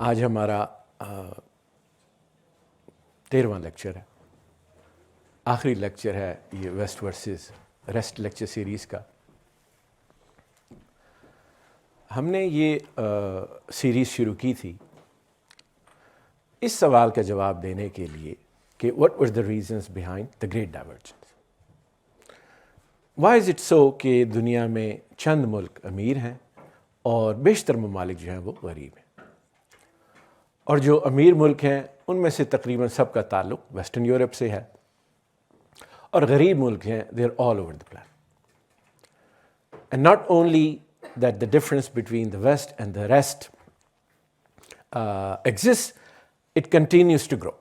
आज हमारा 13वां लेक्चर है, आखिरी लेक्चर है ये West versus rest lecture series का। हमने ये सीरीज़ शुरू की थी इस सवाल का जवाब देने के लिए कि what were the reasons behind the great divergence. Why is it so कि दुनिया में चंद मुल्क अमीर हैं और बेशतर ममालिक जो हैं वो गरीब हैं, और जो अमीर मुल्क हैं उनमें से तकरीबन सबका ताल्लुक वेस्टर्न यूरोप से है, और गरीब मुल्क हैं they are all over the planet. And not only that the difference between the West and the rest exists, it continues to grow.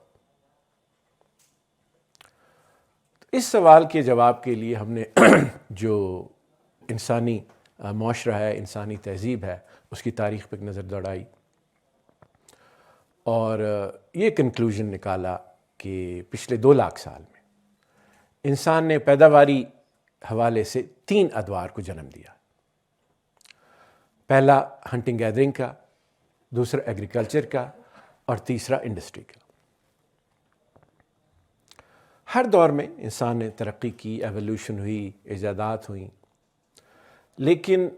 इस सवाल के जवाब के लिए हमने जो इंसानी माशरा है, इंसानी तहज़ीब है, उसकी तारीख़ पर नज़र दौड़ाई और ये कंक्लूजन निकाला कि पिछले 2 लाख साल में इंसान ने पैदावारी हवाले से 3 अदवार को जन्म दिया। पहला हंटिंग गैदरिंग का, दूसरा एग्रीकल्चर का, और तीसरा इंडस्ट्री का। हर दौर में इंसान ने तरक्की की, एवोल्यूशन हुई, इजादात हुई, लेकिन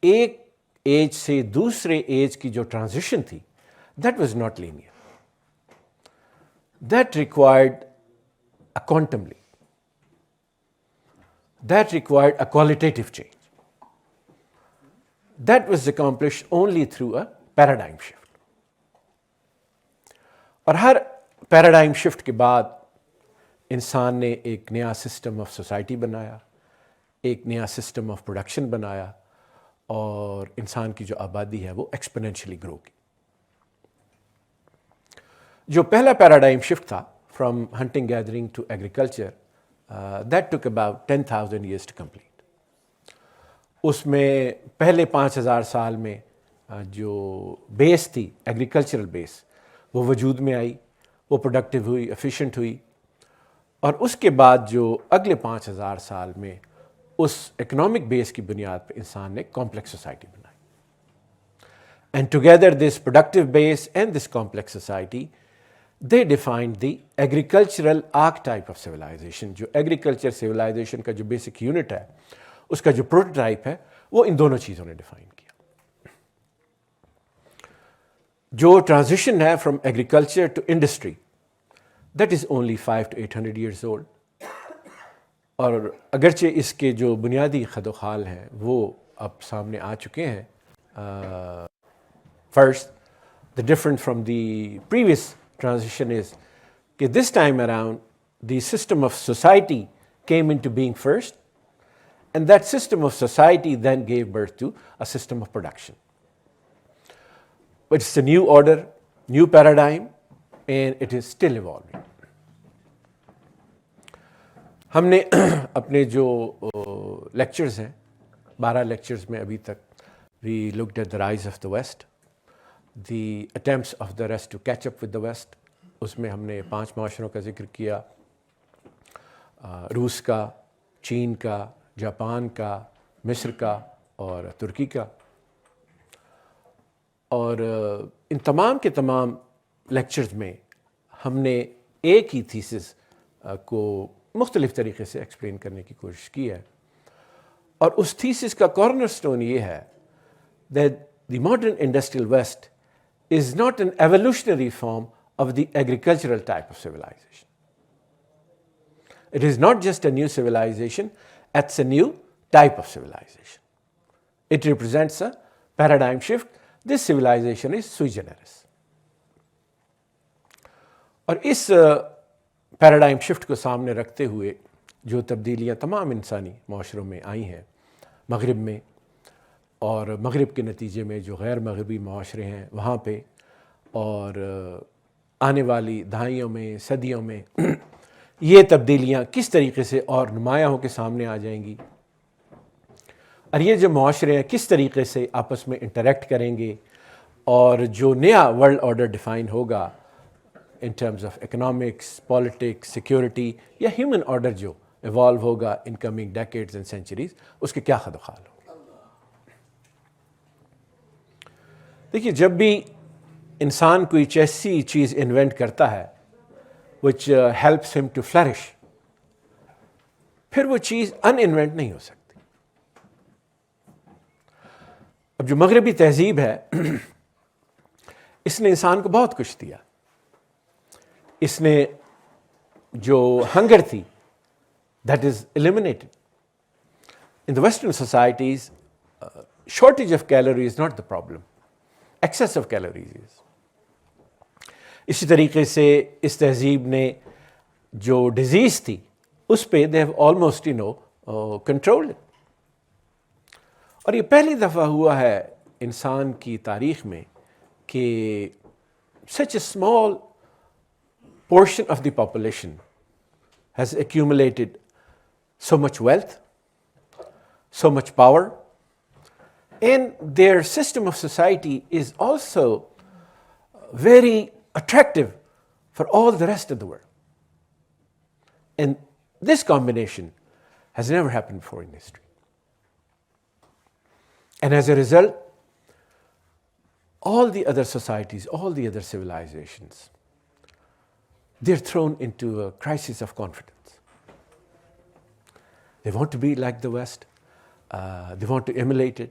एक एज से दूसरे एज की जो ट्रांजिशन थी that was not linear, that required a quantum leap, that required a qualitative change, that was accomplished only through a paradigm shift. और हर पैराडाइम शिफ्ट के बाद इंसान ने एक नया सिस्टम ऑफ सोसाइटी बनाया, एक नया सिस्टम ऑफ प्रोडक्शन बनाया, और इंसान की जो आबादी है वो एक्सपोनेंशियली ग्रो की। जो पहला पैराडाइम शिफ्ट था from hunting gathering to agriculture, that took about 10,000 years to complete. उसमें पहले 5,000 साल में जो बेस थी, एग्रीकल्चरल बेस, वो वजूद में आई, वो प्रोडक्टिव हुई, एफिशिएंट हुई, और उसके बाद जो अगले 5,000 साल में उस इकोनॉमिक बेस की बुनियाद पर इंसान ने कॉम्प्लेक्स सोसाइटी बनाई। And together this productive base and this complex society they defined the agricultural archetype of civilisation. जो एग्रीकल्चर सिविलाइजेशन का जो बेसिक यूनिट है, उसका जो प्रोटोटाइप है, वो इन दोनों चीज़ों ने डिफाइन किया। जो ट्रांजिशन है from agriculture to industry, that is only 500 to 800 years old, और अगरचे इसके जो बुनियादी खदोखाल हैं वो अब सामने आ चुके हैं। First, the difference from the previous transition is कि this time around the system of society came into being first, and that system of society then gave birth to a system of production. But it's a new order, new paradigm, and it is still evolving. हमने अपने जो lectures हैं, 12 lectures में अभी तक, we looked at the rise of the West, the attempts of the rest to catch up with the West. उसमें हमने 5 माशरों का जिक्र किया, रूस का, चीन का, जापान का, मिस्र का और तुर्की का। और इन तमाम के तमाम लेक्चर्स में हमने एक ही थीसिस को मुख्तलिफ तरीके से एक्सप्लेन करने की कोशिश की है, और उस थीसिस का कॉर्नरस्टोन ये है that the modern industrial West is not an evolutionary form of the agricultural type of civilization. It is not just a new civilization, it's a new type of civilization. It represents a paradigm shift. This civilization is sui generis. और इस paradigm shift को सामने रखते हुए जो तब्दीलियाँ तमाम इंसानी माशरों में आई हैं मगरिब में, और मगरिब के नतीजे में जो गैर मगरबी माशरे हैं वहाँ पे, और आने वाली दहाइयों में, सदियों में ये तब्दीलियाँ किस तरीके से और नुमायाँ होकर सामने आ जाएंगी, और ये जो माशरे हैं किस तरीके से आपस में इंटरेक्ट करेंगे, और जो नया वर्ल्ड ऑर्डर डिफ़ाइन होगा in terms of economics, politics, security, या ह्यूमन ऑर्डर जो इवॉल्व होगा in coming decades and centuries, उसके क्या खदोखाल हो। देखिए, जब भी इंसान कोई ऐसी चीज़ इन्वेंट करता है which helps him to flourish, फिर वो चीज़ अनइन्वेंट नहीं हो सकती। अब जो मगरबी तहजीब है इसने इंसान को बहुत कुछ दिया। इसने जो हंगर थी that is eliminated in the Western societies. Shortage of calorie is not the problem, excess of calories is. इसी तरीके से इस तहजीब ने जो डिजीज थी उस पे they have almost controlled it. और ये पहली दफ़ा हुआ है इंसान की तारीख में कि सच ए small portion of the population has accumulated so much wealth, so much power, and their system of society is also very attractive for all the rest of the world. And this combination has never happened before in history. And as a result, all the other societies, all the other civilizations, they're thrown into a crisis of confidence. They want to be like the West. They want to emulate it.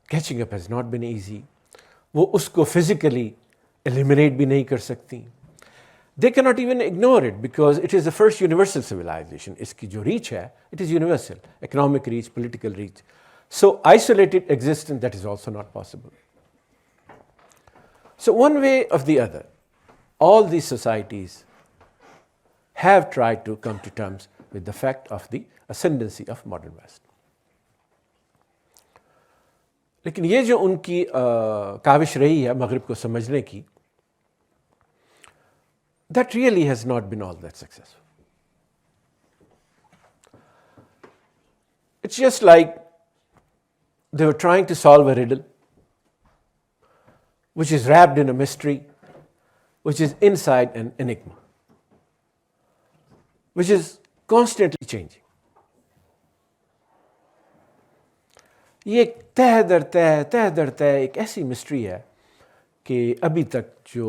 Catching up has not been easy. वो उसको physically eliminate भी नहीं कर सकती. They cannot even ignore it because it is the first universal civilization. इसकी जो reach है, it is universal. Economic reach, political reach. So isolated existence, that is also not possible. So one way or the other, all these societies have tried to come to terms with the fact of the ascendancy of modern West. लेकिन ये जो उनकी काविश रही है मगरिब को समझने की, that really has not been all that successful. It's just like they were trying to solve a riddle which is wrapped in a mystery, which is inside an enigma, which is constantly changing. ये तह दर तह एक ऐसी mystery है कि अभी तक जो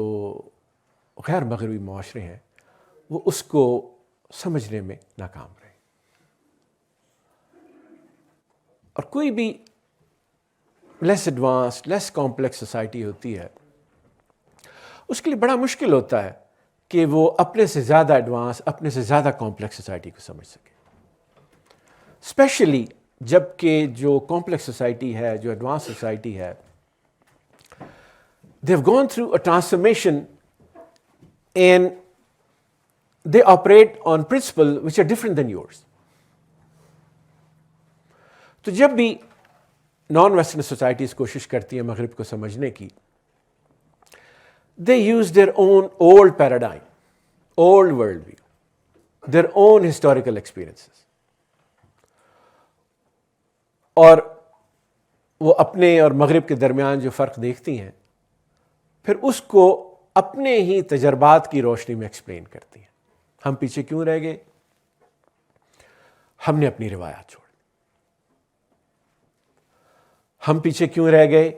गैर मगरबी मुआशरे हैं वो उसको समझने में नाकाम रहे। और कोई भी less advanced, less complex society होती है, उसके लिए बड़ा मुश्किल होता है कि वो अपने से ज़्यादा एडवांस, अपने से ज़्यादा कॉम्प्लेक्स सोसाइटी को समझ सके। स्पेशली जबकि जो कॉम्प्लेक्स सोसाइटी है, जो एडवांस सोसाइटी है, they have gone through a transformation and they operate on principle which are different than yours. तो जब भी नॉन वेस्टर्न सोसाइटीज़ कोशिश करती हैं मगरिब को समझने की, they use their own old paradigm, old worldview, their own historical experiences. और वो अपने और मगरिब के दरमियान जो फ़र्क देखती हैं, फिर उसको अपने ही तजर्बात की रोशनी में एक्सप्लेन करती हैं। हम पीछे क्यों रह गए? हमने अपनी रिवायात छोड़ दी। हम पीछे क्यों रह गए?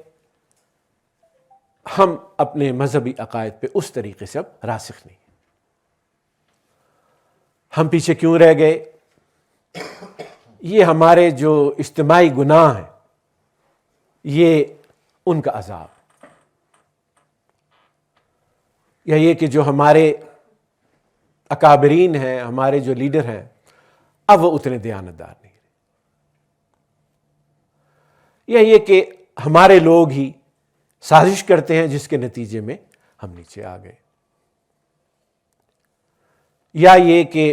हम अपने मजहबी अकायद पे उस तरीके से अब रासिख नहीं। हम पीछे क्यों रह गए? ये हमारे जो इज्तिमाई गुनाह हैं, ये उनका अजाब, या ये कि जो हमारे अकाबरीन हैं, हमारे जो लीडर हैं, अब वो उतने दयानतदार नहीं रहे, या ये कि हमारे लोग ही साजिश करते हैं जिसके नतीजे में हम नीचे आ गए, या ये कि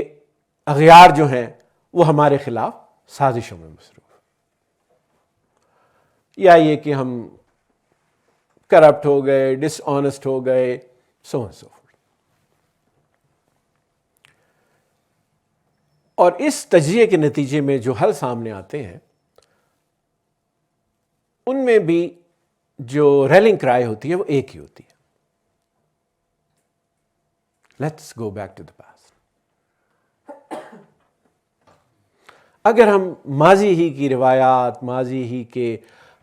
अगयार जो हैं वो हमारे खिलाफ साजिशों में मसरूफ, या ये कि हम करप्ट हो गए, डिसऑनेस्ट हो गए, सो एंड सो फोर्थ। और इस तजिए के नतीजे में जो हल सामने आते हैं उनमें भी जो रेलिंग क्राई होती है वो एक ही होती है, let's go back to the past. अगर हम माजी ही की रिवायात, माजी ही के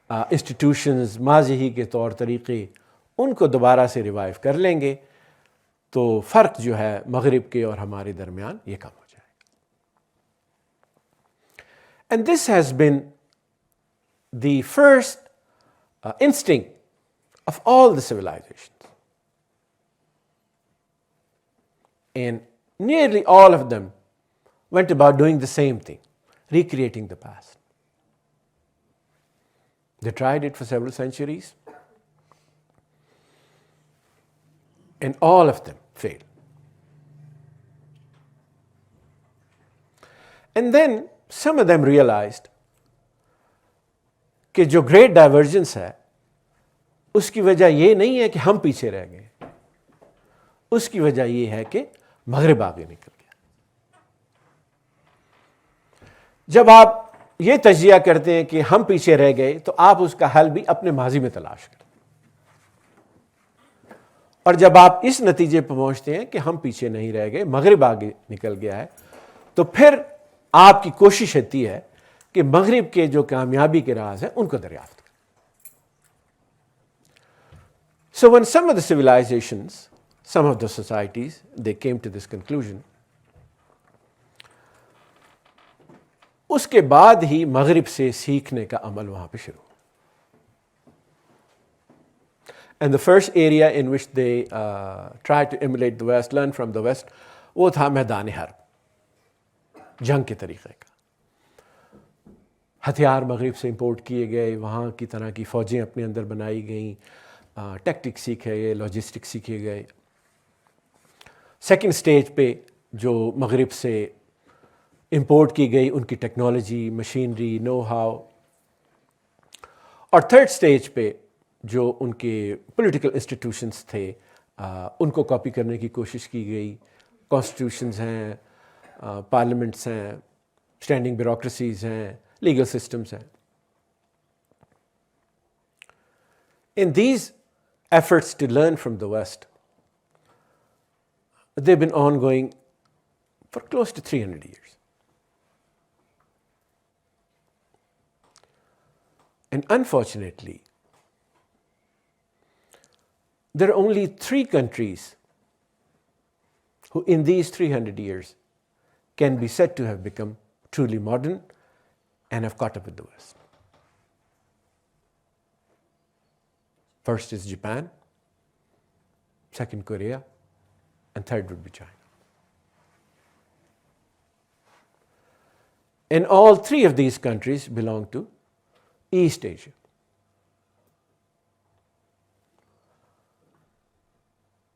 इंस्टीट्यूशंस, माजी ही के तौर तरीक़े, उनको दोबारा से रिवाइव कर लेंगे तो फ़र्क जो है मगरिब के और हमारे दरमियान ये कम हो जाएगा। And this has been the first instinct of all the civilizations. And nearly all of them went about doing the same thing, recreating the past. They tried it for several centuries, and all of them failed. And then some of them realized कि जो great divergence है उसकी वजह ये नहीं है कि हम पीछे रह गए, उसकी वजह ये है कि मगरिब आगे निकल गया। जब आप ये तजिया करते हैं कि हम पीछे रह गए तो आप उसका हल भी अपने माजी में तलाश करें, और जब आप इस नतीजे पर पहुंचते हैं कि हम पीछे नहीं रह गए, मगरिब आगे निकल गया है, तो फिर आपकी कोशिश रहती है कि मगरिब के जो कामयाबी के राज हैं उनको दरियाफ्त करें। So when some of the civilizations, some of the societies, they came to this conclusion, उसके बाद ही मगरिब से सीखने का अमल वहां पे शुरू। And the first area in which they tried to emulate the West, learn from the West, वो था मैदान हर्ब, जंग के तरीक़े का। हथियार मगरिब से इंपोर्ट किए गए, वहाँ की तरह की फ़ौजें अपने अंदर बनाई गईं, टैक्टिक्स सीखे गए, लॉजिस्टिक्स सीखे गए। सेकंड स्टेज पे जो मगरिब से इंपोर्ट की गई उनकी टेक्नोलॉजी, मशीनरी, नो हाउ, और थर्ड स्टेज पे जो उनके पॉलिटिकल इंस्टीट्यूशंस थे उनको कॉपी करने की कोशिश की गई। कॉन्स्टिट्यूशंस हैं, पार्लियामेंट्स हैं, स्टैंडिंग ब्यूरोक्रेसीज हैं, legal systems हैं। In these efforts to learn from the West, they've been ongoing for close to 300 years. And unfortunately, there are only 3 countries who in these 300 years can be said to have become truly modern and have caught up with the West. First is Japan, second Korea, and third would be China. And all 3 of these countries belong to East Asia.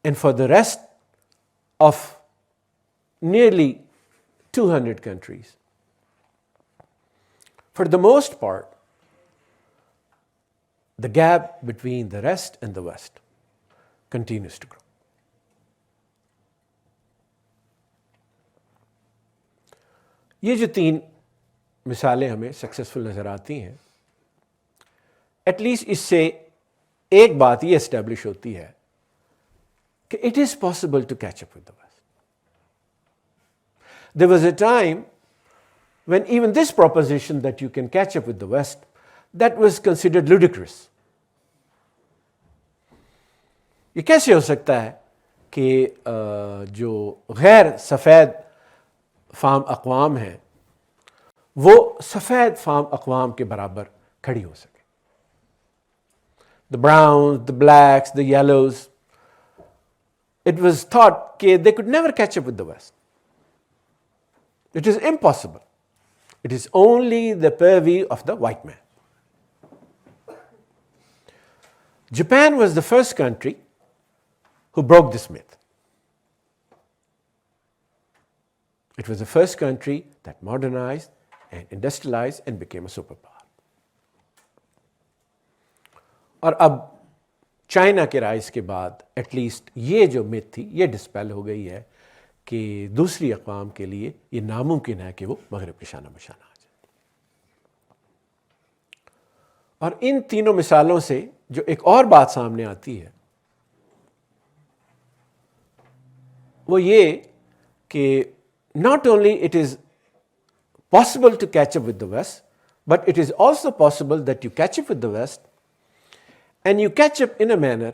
And for the rest of nearly 200 countries, for the most part, the gap between the rest and the West continues to grow. ये जो 3 मिसालें हमें successful नज़र आती हैं, at least इससे एक बात ये एस्टैब्लिश होती है कि it is possible to catch up with the West. There was a time when even this proposition that you can catch up with the West, that was considered ludicrous. ये कैसे हो सकता है कि जो गैर सफ़ेद फाम अक़वाम हैं वो सफ़ेद फाम अक़वाम के बराबर खड़ी हो सके? The browns, the blacks, the yellows, it was thought that they could never catch up with the West. It is impossible. It is only the purview of the white man. Japan was the first country who broke this myth. It was the first country that modernized and industrialized and became a superpower. और अब China के rise के बाद at least ये जो myth थी ये dispel हो गई है कि दूसरी अक़वाम के लिए ये नामुमकिन है कि वो मगरिब के शाना बशाना आ जाए। और इन तीनों मिसालों से जो एक और बात सामने आती है वो ये कि not only it is possible to catch up with the West, but it is also possible that you catch up with the West and you catch up in a manner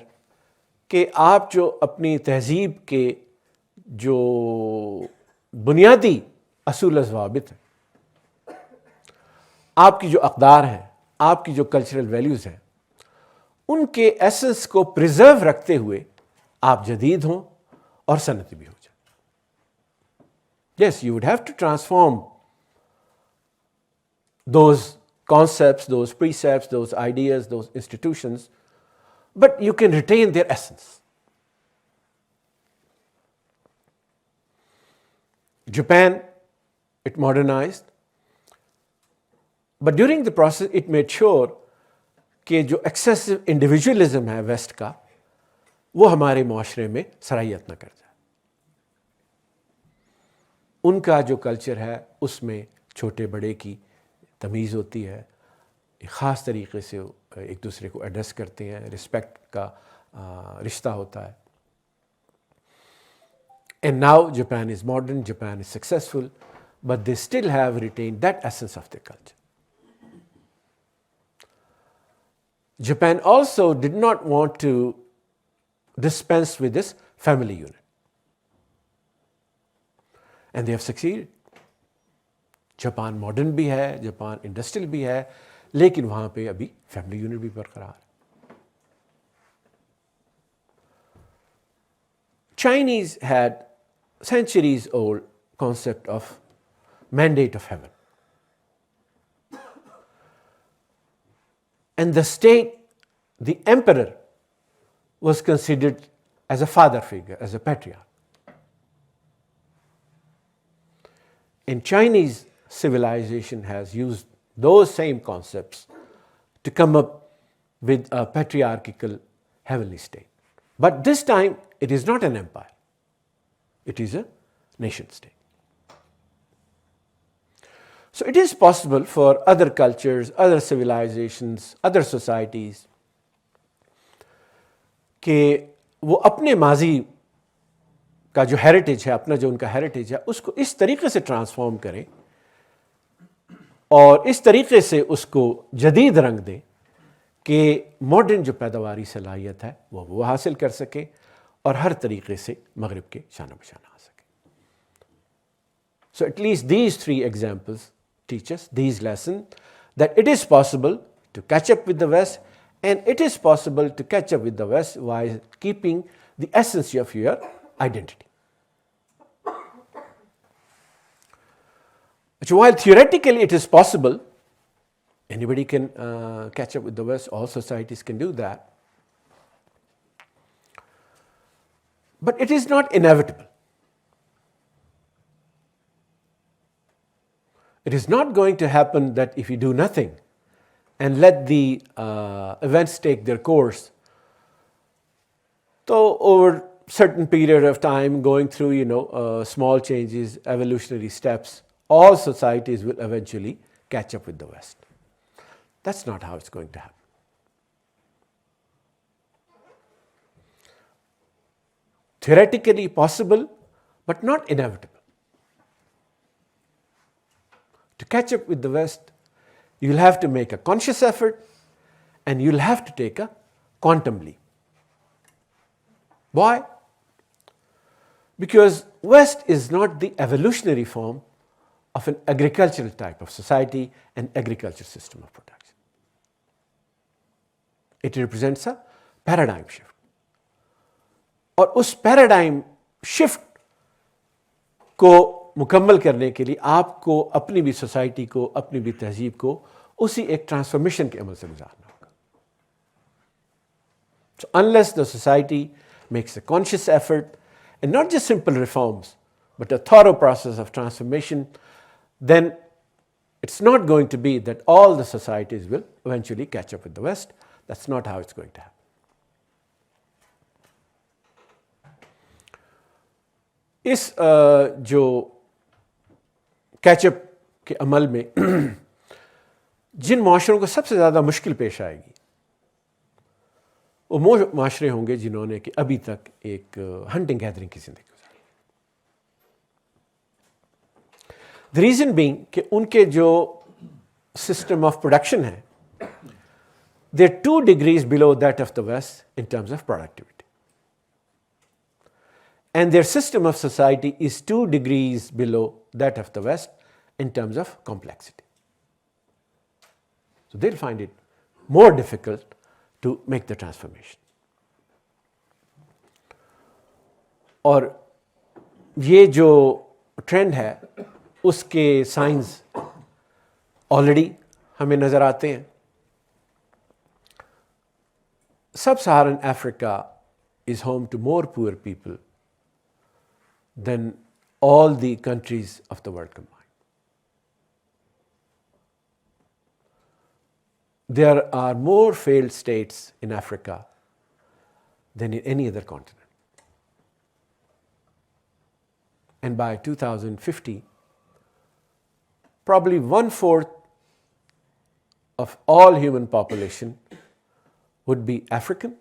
कि आप जो अपनी तहजीब के जो बुनियादी असूल ज़वाबित हैं, आपकी जो अक़दार हैं, आपकी जो कल्चरल वैल्यूज़ हैं, उनके एसेंस को प्रिजर्व रखते हुए आप जदीद हों और सनती भी हो जाए। Yes, you would have to transform those concepts, those precepts, those ideas, those institutions, but you can retain their essence. Japan, it modernized, but during the process it made sure कि जो excessive individualism है waste का, वो हमारे माशरे में सराहियत न कर जाए। उनका जो कल्चर है उसमें छोटे बड़े की तमीज़ होती है, एक ख़ास तरीक़े से एक दूसरे को एड्रेस करते हैं, रिस्पेक्ट का रिश्ता होता है। And now Japan is modern, Japan is successful, but they still have retained that essence of their culture. Japan also did not want to dispense with this family unit. And they have succeeded. Japan modern भी है, Japan industrial भी है, लेकिन वहाँ पे अभी family unit भी बरकरार है। Chinese had centuries old concept of mandate of heaven. And the state, the emperor, was considered as a father figure, as a patriarch. And Chinese civilization has used those same concepts to come up with a patriarchal heavenly state. But this time it is not an empire, it is a nation state. So it is possible for other cultures, other civilizations, other societies कि वो अपने माजी का जो heritage है, अपना जो उनका हेरिटेज है, उसको इस तरीके से ट्रांसफॉर्म करें और इस तरीके से उसको जदीद रंग दें कि मॉडर्न जो पैदावारी सलाहियत है वो हासिल कर सके और हर तरीके से मगरिब के शाना बशाना आ सके। So at least these three examples teach us, these lessons, that it is possible to catch up with the West, and it is possible to catch up with the West while keeping the essence of your identity. So while theoretically it is possible, anybody can catch up with the West, all societies can do that, but it is not inevitable. It is not going to happen that if you do nothing and let the events take their course, so over certain period of time going through small changes, evolutionary steps, all societies will eventually catch up with the West. That's not how it's going to happen. Theoretically possible, but not inevitable. To catch up with the West, you'll have to make a conscious effort and you'll have to take a quantum leap. Why? Because West is not the evolutionary form of an agricultural type of society, an agriculture system of production. It represents a paradigm shift. और उस paradigm shift को मुकम्मल करने के लिए आपको अपनी भी सोसाइटी को, अपनी भी तहजीब को उसी एक ट्रांसफॉर्मेशन के अमल से गुजारना होगा. So unless the society makes a conscious effort and not just simple reforms but a thorough process of transformation, then it's not going to be that all the societies will eventually catch up with the West. That's not how it's going to happen. इस जो catch up के अमल में जिन माशरों को सबसे ज़्यादा मुश्किल पेश आएगी वो माशरे होंगे जिन्होंने कि अभी तक एक हंटिंग गैदरिंग की ज़िंदगी गुजारी. द रीज़न बीइंग कि उनके जो सिस्टम ऑफ प्रोडक्शन है, they are 2 degrees below that of the West in terms of productivity. and their system of society is 2 degrees below that of the West in terms of complexity. So they'll find it more difficult to make the transformation. और ये जो trend है उसके science already हमें नज़र आते हैं. Sub-Saharan Africa is home to more poor people than all the countries of the world combined. There are more failed states in Africa than in any other continent. And by 2050, probably 1/4 of all human population would be African,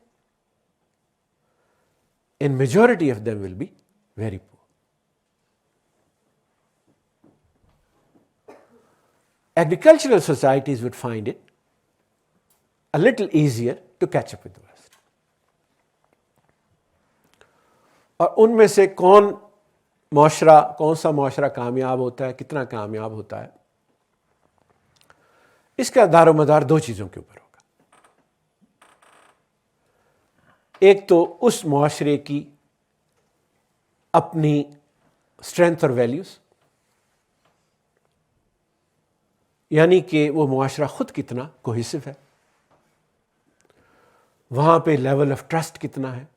and majority of them will be very poor. Agricultural societies would find it a little easier to catch up with the West. और उनमें से कौन सा माशरा कामयाब होता है, कितना कामयाब होता है, इसका दारोमदार 2 चीज़ों के ऊपर होगा. एक तो उस माशरे की अपनी स्ट्रेंथ और वैल्यूज़, यानी कि वो मुआशरा खुद कितना कोहेसिव है, वहाँ पे लेवल ऑफ ट्रस्ट कितना है,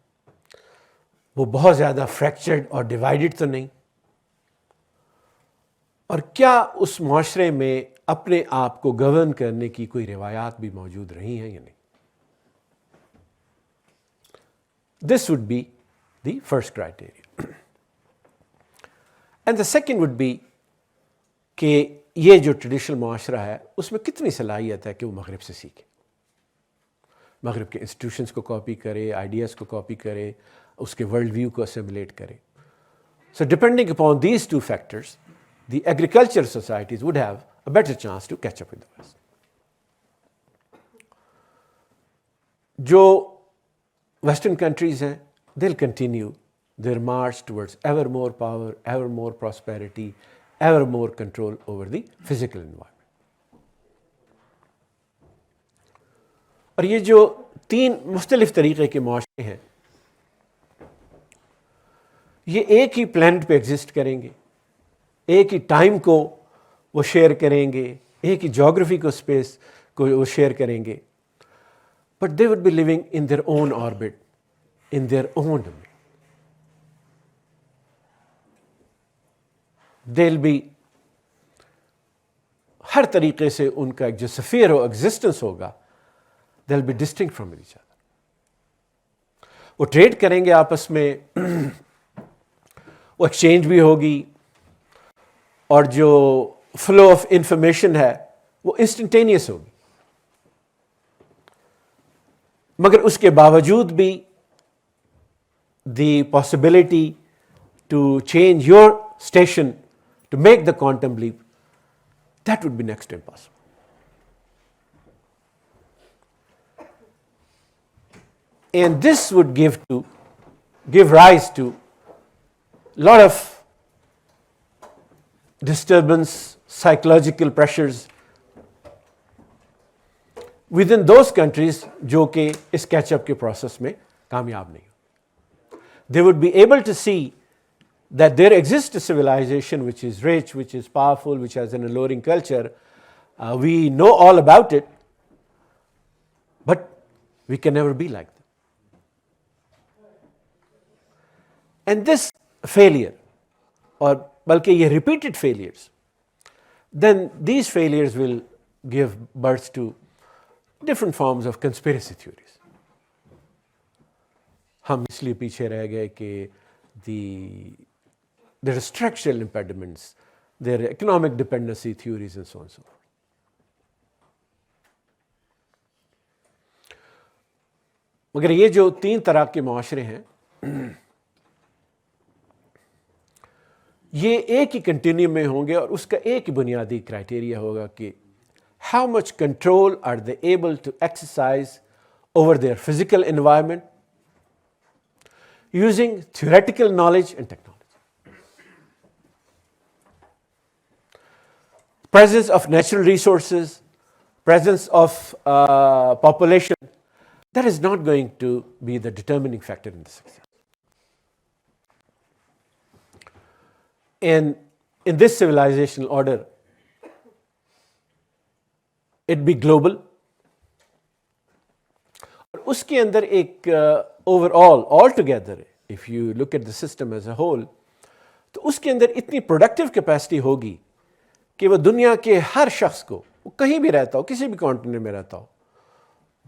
वो बहुत ज़्यादा फ्रैक्चर्ड और डिवाइडेड तो नहीं, और क्या उस माशरे में अपने आप को गवर्न करने की कोई रिवायात भी मौजूद रही हैं या नहीं. This would be the first criteria. And the second would be कि ये जो ट्रेडिशनल माशरा है उसमें कितनी सलाहियत है कि वो मगरिब से सीखे, मगरिब के इंस्टीट्यूशंस को कॉपी करे, आइडियाज़ को कॉपी करे, उसके वर्ल्ड व्यू को असिमुलेट करे. So depending upon these 2 factors, the agricultural societies would have a better chance to catch up with the West. जो Western countries हैं, they'll continue their march towards ever more power, ever more prosperity, ever more control over the physical environment. और ये जो 3 मुख्तलिफ तरीक़े के माशरे हैं, ये एक ही प्लैनेट पे एग्जिस्ट करेंगे, एक ही टाइम को वो शेयर करेंगे, एक ही जोग्राफी को, स्पेस को वो शेयर करेंगे, but they would be living in their own orbit, in their own domain. They'll be, हर तरीके से उनका एक जो स्फीयर ऑफ एग्जिस्टेंस होगा, they'll be distinct from each other. वो ट्रेड करेंगे आपस में, वो एक्सचेंज भी होगी, और जो फ्लो ऑफ इंफॉर्मेशन है वो इंस्टेंटेनियस होगी. मगर उसके बावजूद भी the possibility to change your station to make the quantum leap, that would be next to impossible. And this would give rise to a lot of disturbance, psychological pressures within those countries जो कि इस catch up के process में कामयाब नहीं. They would be able to see that there exists a civilization which is rich, which is powerful, which has an alluring culture. We know all about it, but we can never be like them. And this failure, or बल्कि ये repeated failures, then these failures will give birth to different forms of conspiracy theories. हम इसलिए पीछे रह गए कि there are structural impediments, there are economic dependency theories and so on and so forth. मगर ये जो 3 तरह के माशरे हैं, ये एक ही कंटिन्यूम में होंगे और उसका एक ही बुनियादी क्राइटेरिया होगा कि how much control are they able to exercise over their physical environment, using theoretical knowledge and technology. Presence of natural resources, presence of population, that is not going to be the determining factor in the success. And in this civilizational order, it be global, और उसके अंदर एक overall all together, if you look at the system as a whole, तो उसके अंदर इतनी productive capacity होगी कि वो दुनिया के हर शख्स को, वो कहीं भी रहता हो, किसी भी कॉन्टिनेंट में रहता हो,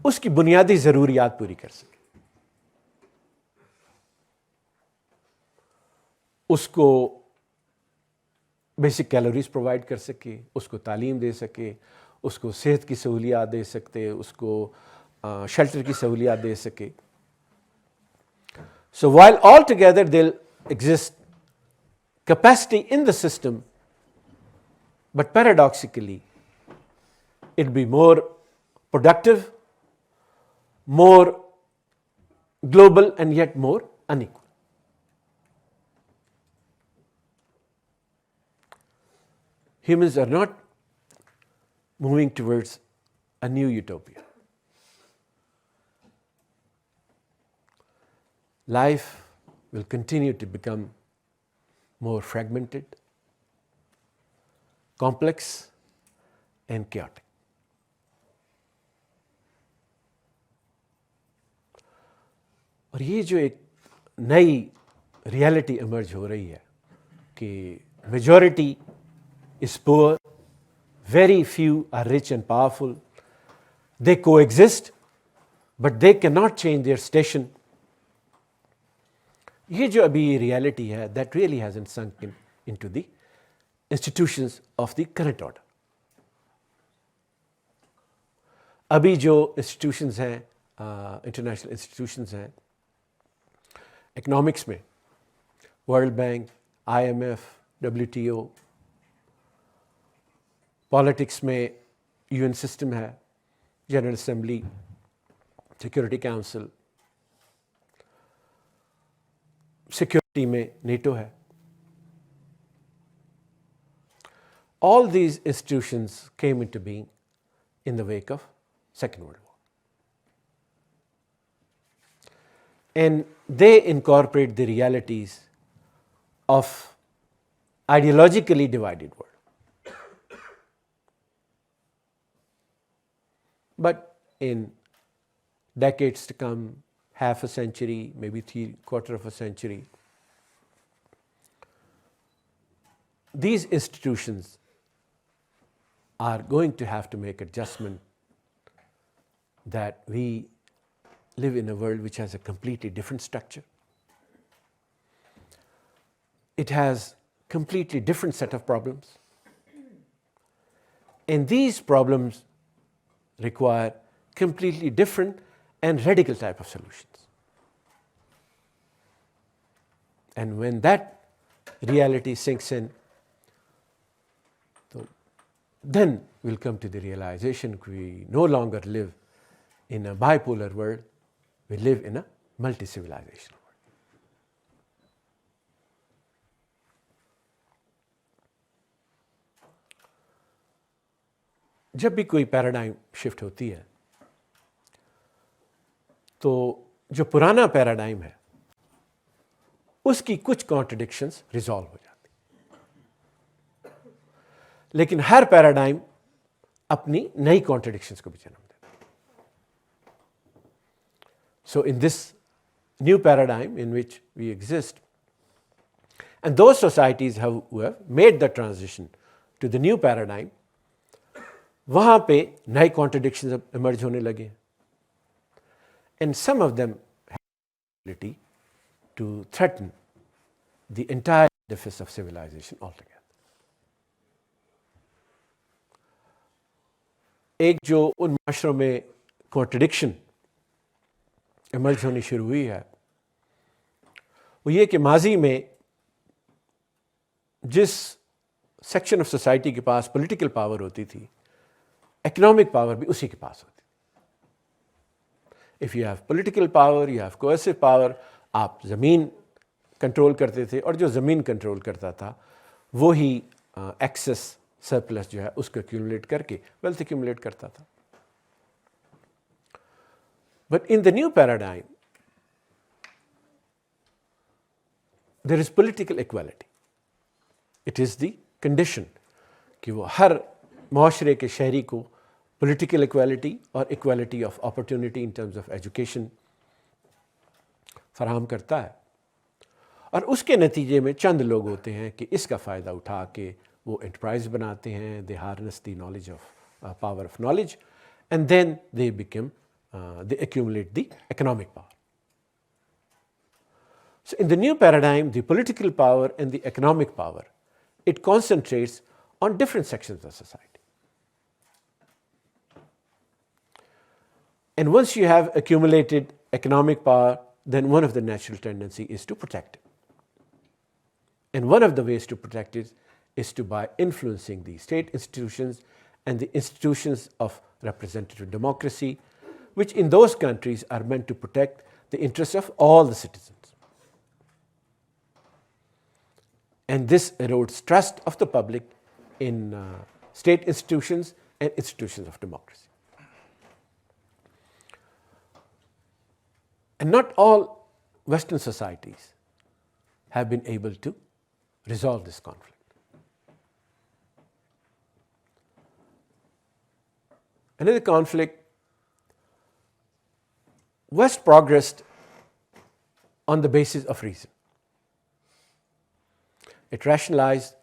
उसकी बुनियादी ज़रूरियात पूरी कर सके, उसको बेसिक कैलोरीज प्रोवाइड कर सके, उसको तालीम दे सके, उसको सेहत की सहूलियात दे सकते, उसको शेल्टर की सहूलियात दे सके. So while all together they'll exist capacity in the system, but paradoxically it'll be more productive, more global, and yet more unequal. Humans are not moving towards a new utopia. Life will continue to become more fragmented, complex, and chaotic. और ये जो एक नई reality emerge हो रही है कि majority is poor, very few are rich and powerful, they coexist, but they cannot change their station. ये जो अभी reality है, that really hasn't sunk into the institutions of the current order. अभी जो institutions हैं, international institutions हैं, economics में, World Bank, IMF, WTO, politics में यूएन सिस्टम है, general assembly, security council, security में नेटो है. All these institutions came into being in the wake of Second World War. And they incorporate the realities of ideologically divided world. But in decades to come, half a century, maybe quarter of a century, these institutions are going to have to make adjustment that we live in a world which has a completely different structure. It has completely different set of problems. And these problems require completely different and radical type of solutions. And when that reality sinks in, then we'll come to the realization we no longer live in a bipolar world, we live in a multi-civilizational world. जब भी कोई paradigm shift होती है तो जो पुराना paradigm है उसकी कुछ कॉन्ट्रडिक्शंस रिजॉल्व हो जाती, लेकिन हर पैराडाइम अपनी नई कॉन्ट्रडिक्शंस को भी जन्म देता. So in this new paradigm in which we exist, and those societies who have made the transition to the new paradigm, वहाँ पे नए कॉन्ट्रडिक्शंस इमर्ज होने लगे. And some of them have the ability to threaten the entire edifice of civilization altogether. एक जो उन माशरों में contradiction emerge होनी शुरू हुई है वो ये कि माजी में जिस सेक्शन ऑफ सोसाइटी के पास पॉलिटिकल पावर होती थी, इकोनॉमिक पावर भी उसी के पास होती. If you have political power, you have cohesive power, आप ज़मीन कंट्रोल करते थे और जो ज़मीन कंट्रोल करता था वो ही एक्सेस सरप्लस जो है उसको एक्यूमुलेट करके वेल्थ एक्यूमुलेट करता था. But in the new paradigm there is political equality. It is the condition कि वो हर माशरे के शहरी को पॉलिटिकल इक्वालिटी और equality of opportunity in terms of education फराहम करता है. और उसके नतीजे में चंद लोग होते हैं कि इसका फ़ायदा उठा के वो एंटरप्राइज बनाते हैं. They harness the knowledge of power of knowledge and then they become they accumulate the economic power. So in the new paradigm, the political power and the economic power, it concentrates on different sections of society. And once you have accumulated economic power, then one of the natural tendency is to protect it. And one of the ways to protect it is to by influencing the state institutions and the institutions of representative democracy, which in those countries are meant to protect the interests of all the citizens. And this erodes trust of the public in state institutions and institutions of democracy. And not all Western societies have been able to resolve this conflict. Another conflict, West progressed on the basis of reason. It rationalized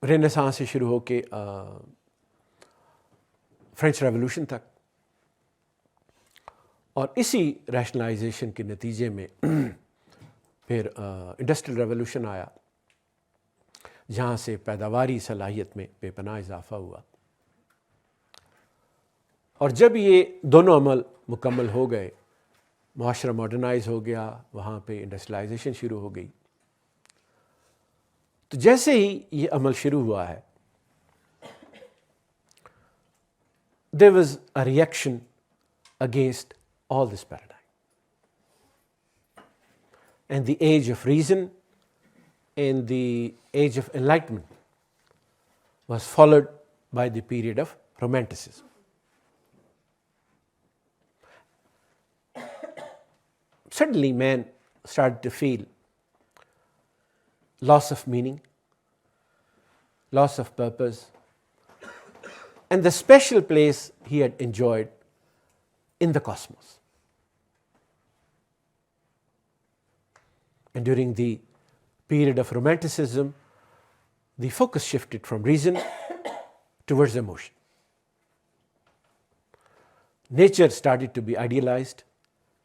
Renaissance से शुरू होके French revolution तक, और इसी rationalisation के नतीजे में फिर इंडस्ट्रियल रेवोल्यूशन आया, जहाँ से पैदावारी सलाहियत में बेपनाह इजाफा हुआ. और जब ये दोनों अमल मुकम्मल हो गए, मुआशरा मॉडर्नाइज हो गया, वहाँ पे इंडस्ट्रियलाइजेशन शुरू हो गई. तो जैसे ही ये अमल शुरू हुआ है, there was a reaction against all this paradigm. And the age of reason and the age of enlightenment was followed by the period of romanticism. Suddenly man started to feel loss of meaning, loss of purpose, and the special place he had enjoyed in the cosmos. And during the period of romanticism, the focus shifted from reason towards emotion. Nature started to be idealized,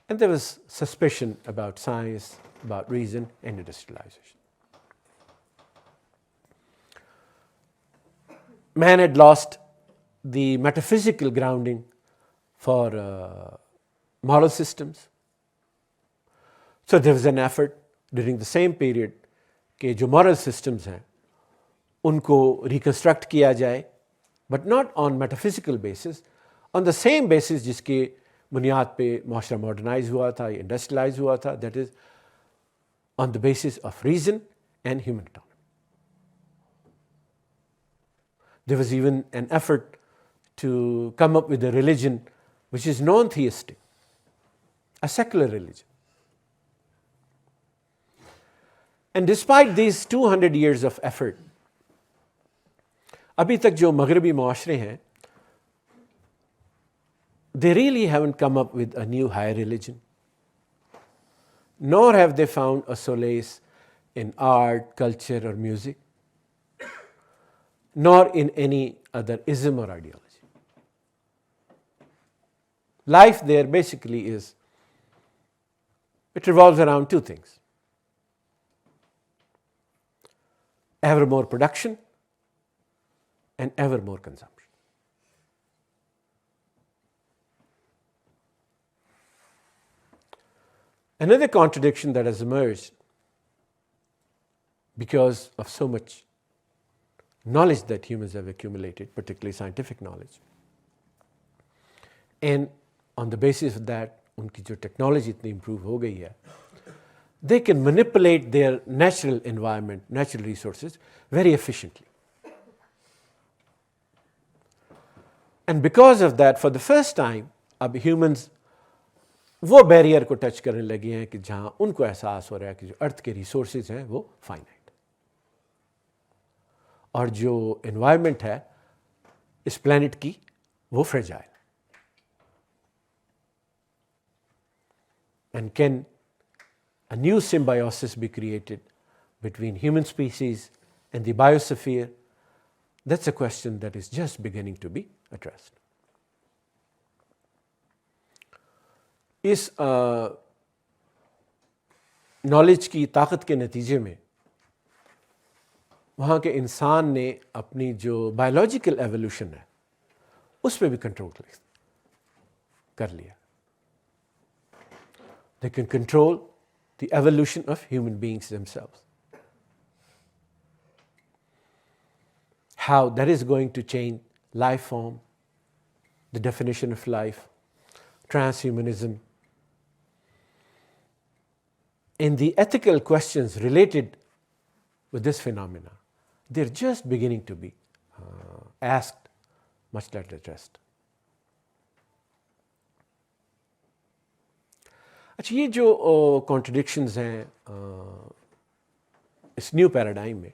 and there was suspicion about science, about reason, and industrialization. Man had lost the metaphysical grounding for moral systems. So there was an effort during the same period कि जो moral systems हैं उनको reconstruct किया जाए, but not on metaphysical basis, on the same basis जिसके बुनियाद पे मुआशरा modernise हुआ था, इंडस्ट्रियलाइज हुआ था, that is on the basis of reason and human autonomy. There was even an effort to come up with a religion which is non-theistic, a secular religion. And despite these 200 years of effort, अभी तक जो मगरबी मुआशरे हैं, they really haven't come up with a new higher religion, nor have they found a solace in art, culture, or music, nor in any other ism or ideology. Life there basically is, it revolves around two things: ever more production and ever more consumption. Another contradiction that has emerged because of so much knowledge that humans have accumulated, particularly scientific knowledge, and on the basis of that, उनकी जो technology इतनी improve हो गई है, they can manipulate their natural environment, natural resources very efficiently. And because of that, for the first time, अब humans वो barrier को touch करने लगे हैं कि जहाँ उनको एहसास हो रहा है कि जो अर्थ के रिसोर्सेज हैं वो फाइनाइट, और जो एनवायरनमेंट है इस प्लैनेट की वो fragile. And can a new symbiosis be created between human species and the biosphere? That's a question that is just beginning to be addressed. इस नॉलेज की ताकत के नतीजे में वहाँ के इंसान ने अपनी जो बायोलॉजिकल एवोल्यूशन है उस पर भी कंट्रोल कर लिया. They can control the evolution of human beings themselves. How that is going to change life form, the definition of life, transhumanism, and the ethical questions related with this phenomena, they're just beginning to be asked, much less addressed. अच्छा, ये जो contradictions हैं इस new paradigm में,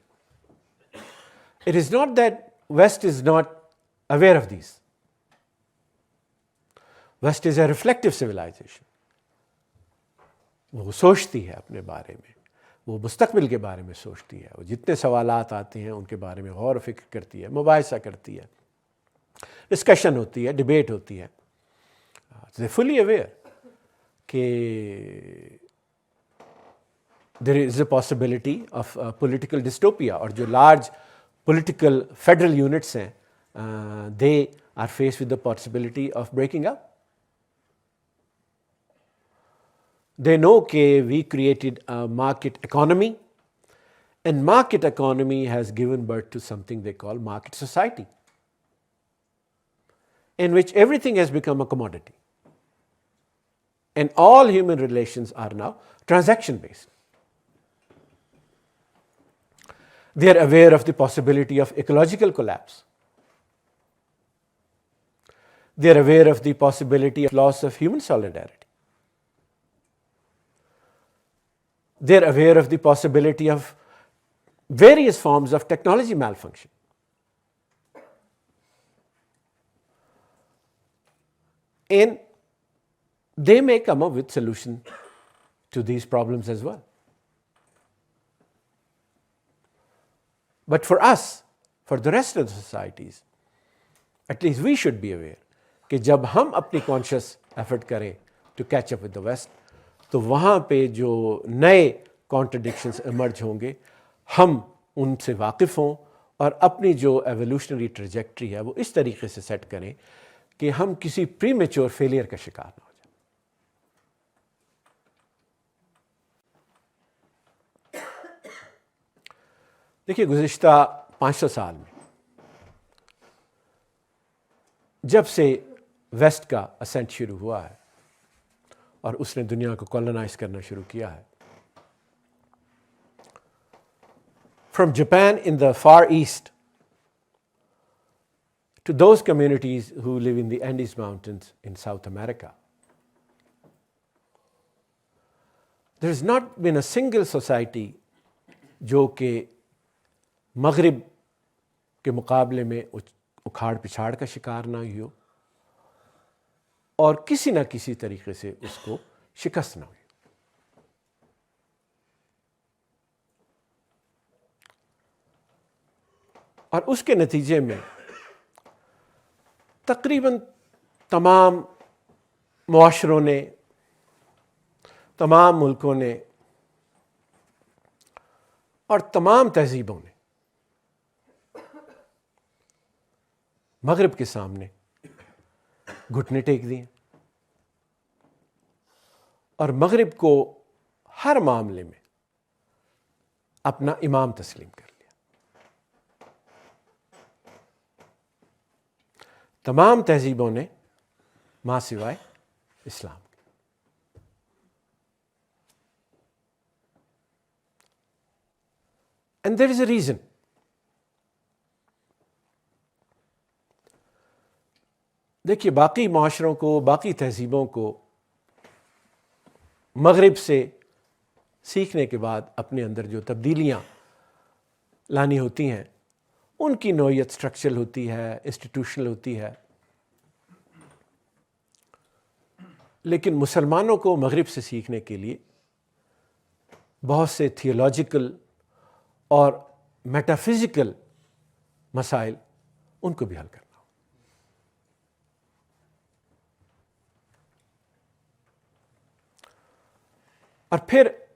it is not that West is not aware of this. West is a reflective civilisation. वो सोचती है अपने बारे में, वो मुस्तकबिल के बारे में सोचती है, वो जितने सवालात आते हैं उनके बारे में गौर फिक्र करती है, मुबाहिसा करती है, डिस्कशन होती है, डिबेट होती है. दे फुली अवेयर कि there is a possibility of political dystopia, और जो लार्ज पॉलिटिकल फेडरल यूनिट्स हैं they are faced with the possibility of breaking up. They know that we created a market economy, and market economy has given birth to something they call market society, in which everything has become a commodity. And all human relations are now transaction based. They are aware of the possibility of ecological collapse. They are aware of the possibility of loss of human solidarity. They are aware of the possibility of various forms of technology malfunction. And they may come up with solution to these problems as well. But for us, for the rest of the societies, at least we should be aware कि जब हम अपनी conscious effort करें to catch up with the West, तो वहाँ पे जो नए कॉन्ट्रडिक्शंस इमर्ज होंगे, हम उनसे वाकिफ़ हों और अपनी जो एवोल्यूशनरी ट्रेजेक्ट्री है वो इस तरीके से सेट करें कि हम किसी प्रीमेच्योर फेलियर का शिकार ना हो जाए. देखिए, गुज़िश्ता 500 साल में जब से वेस्ट का असेंट शुरू हुआ है और उसने दुनिया को कॉलोनाइज करना शुरू किया है, from Japan in the Far East to those communities who live in the Andes Mountains in South America, there has not been a single society जो कि मगरिब के मुकाबले में उखाड़ पिछाड़ का शिकार ना हुई हो और किसी ना किसी तरीके से उसको शिकस्त ना हुई. और उसके नतीजे में तकरीबन तमाम मुआशरों ने, तमाम मुल्कों ने और तमाम तहजीबों ने मगरिब के सामने घुटने टेक दिए और मगरिब को हर मामले में अपना इमाम तस्लीम कर लिया. तमाम तहजीबों ने मां सिवाय इस्लाम. And there is a reason. देखिए, बाकी माशरों को, बाकी तहजीबों को मगरिब से सीखने के बाद अपने अंदर जो तब्दीलियाँ लानी होती हैं, उनकी नौइयत स्ट्रक्चरल होती है, इंस्टीट्यूशनल होती है। लेकिन मुसलमानों को मगरिब से सीखने के लिए बहुत से थियोलॉजिकल और मेटाफिज़िकल मसाइल उनको भी हल करना। और फिर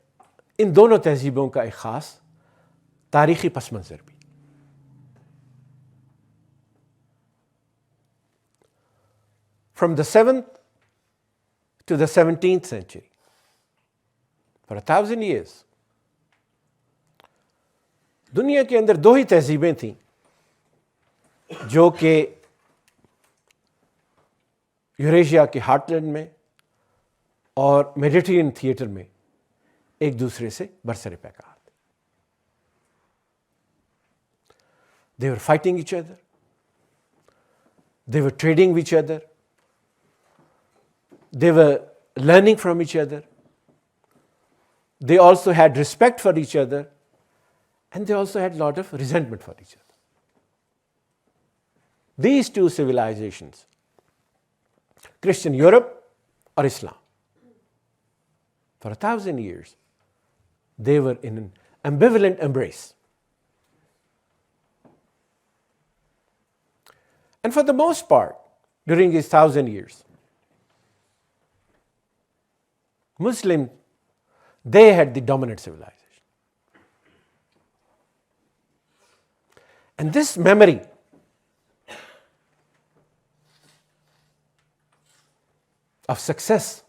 इन दोनों तहजीबों का एक ख़ास तारीख़ी पस मंज़र भी। From the 7th to the 17th century, for 1,000 years, दुनिया के अंदर दो ही तहजीबें थीं जो कि यूरेशिया के हार्टलैंड में और मेडिटेरियन थिएटर में एक दूसरे से बरसरे पैकार थे। They were fighting each other. They were trading with each other. They were learning from each other. They also had respect for each other, and they also had a lot of resentment for each other. These two civilizations, Christian Europe or Islam, for 1,000 years, they were in an ambivalent embrace. And for the most part, during these 1,000 years, Muslims, they had the dominant civilization. And this memory of success,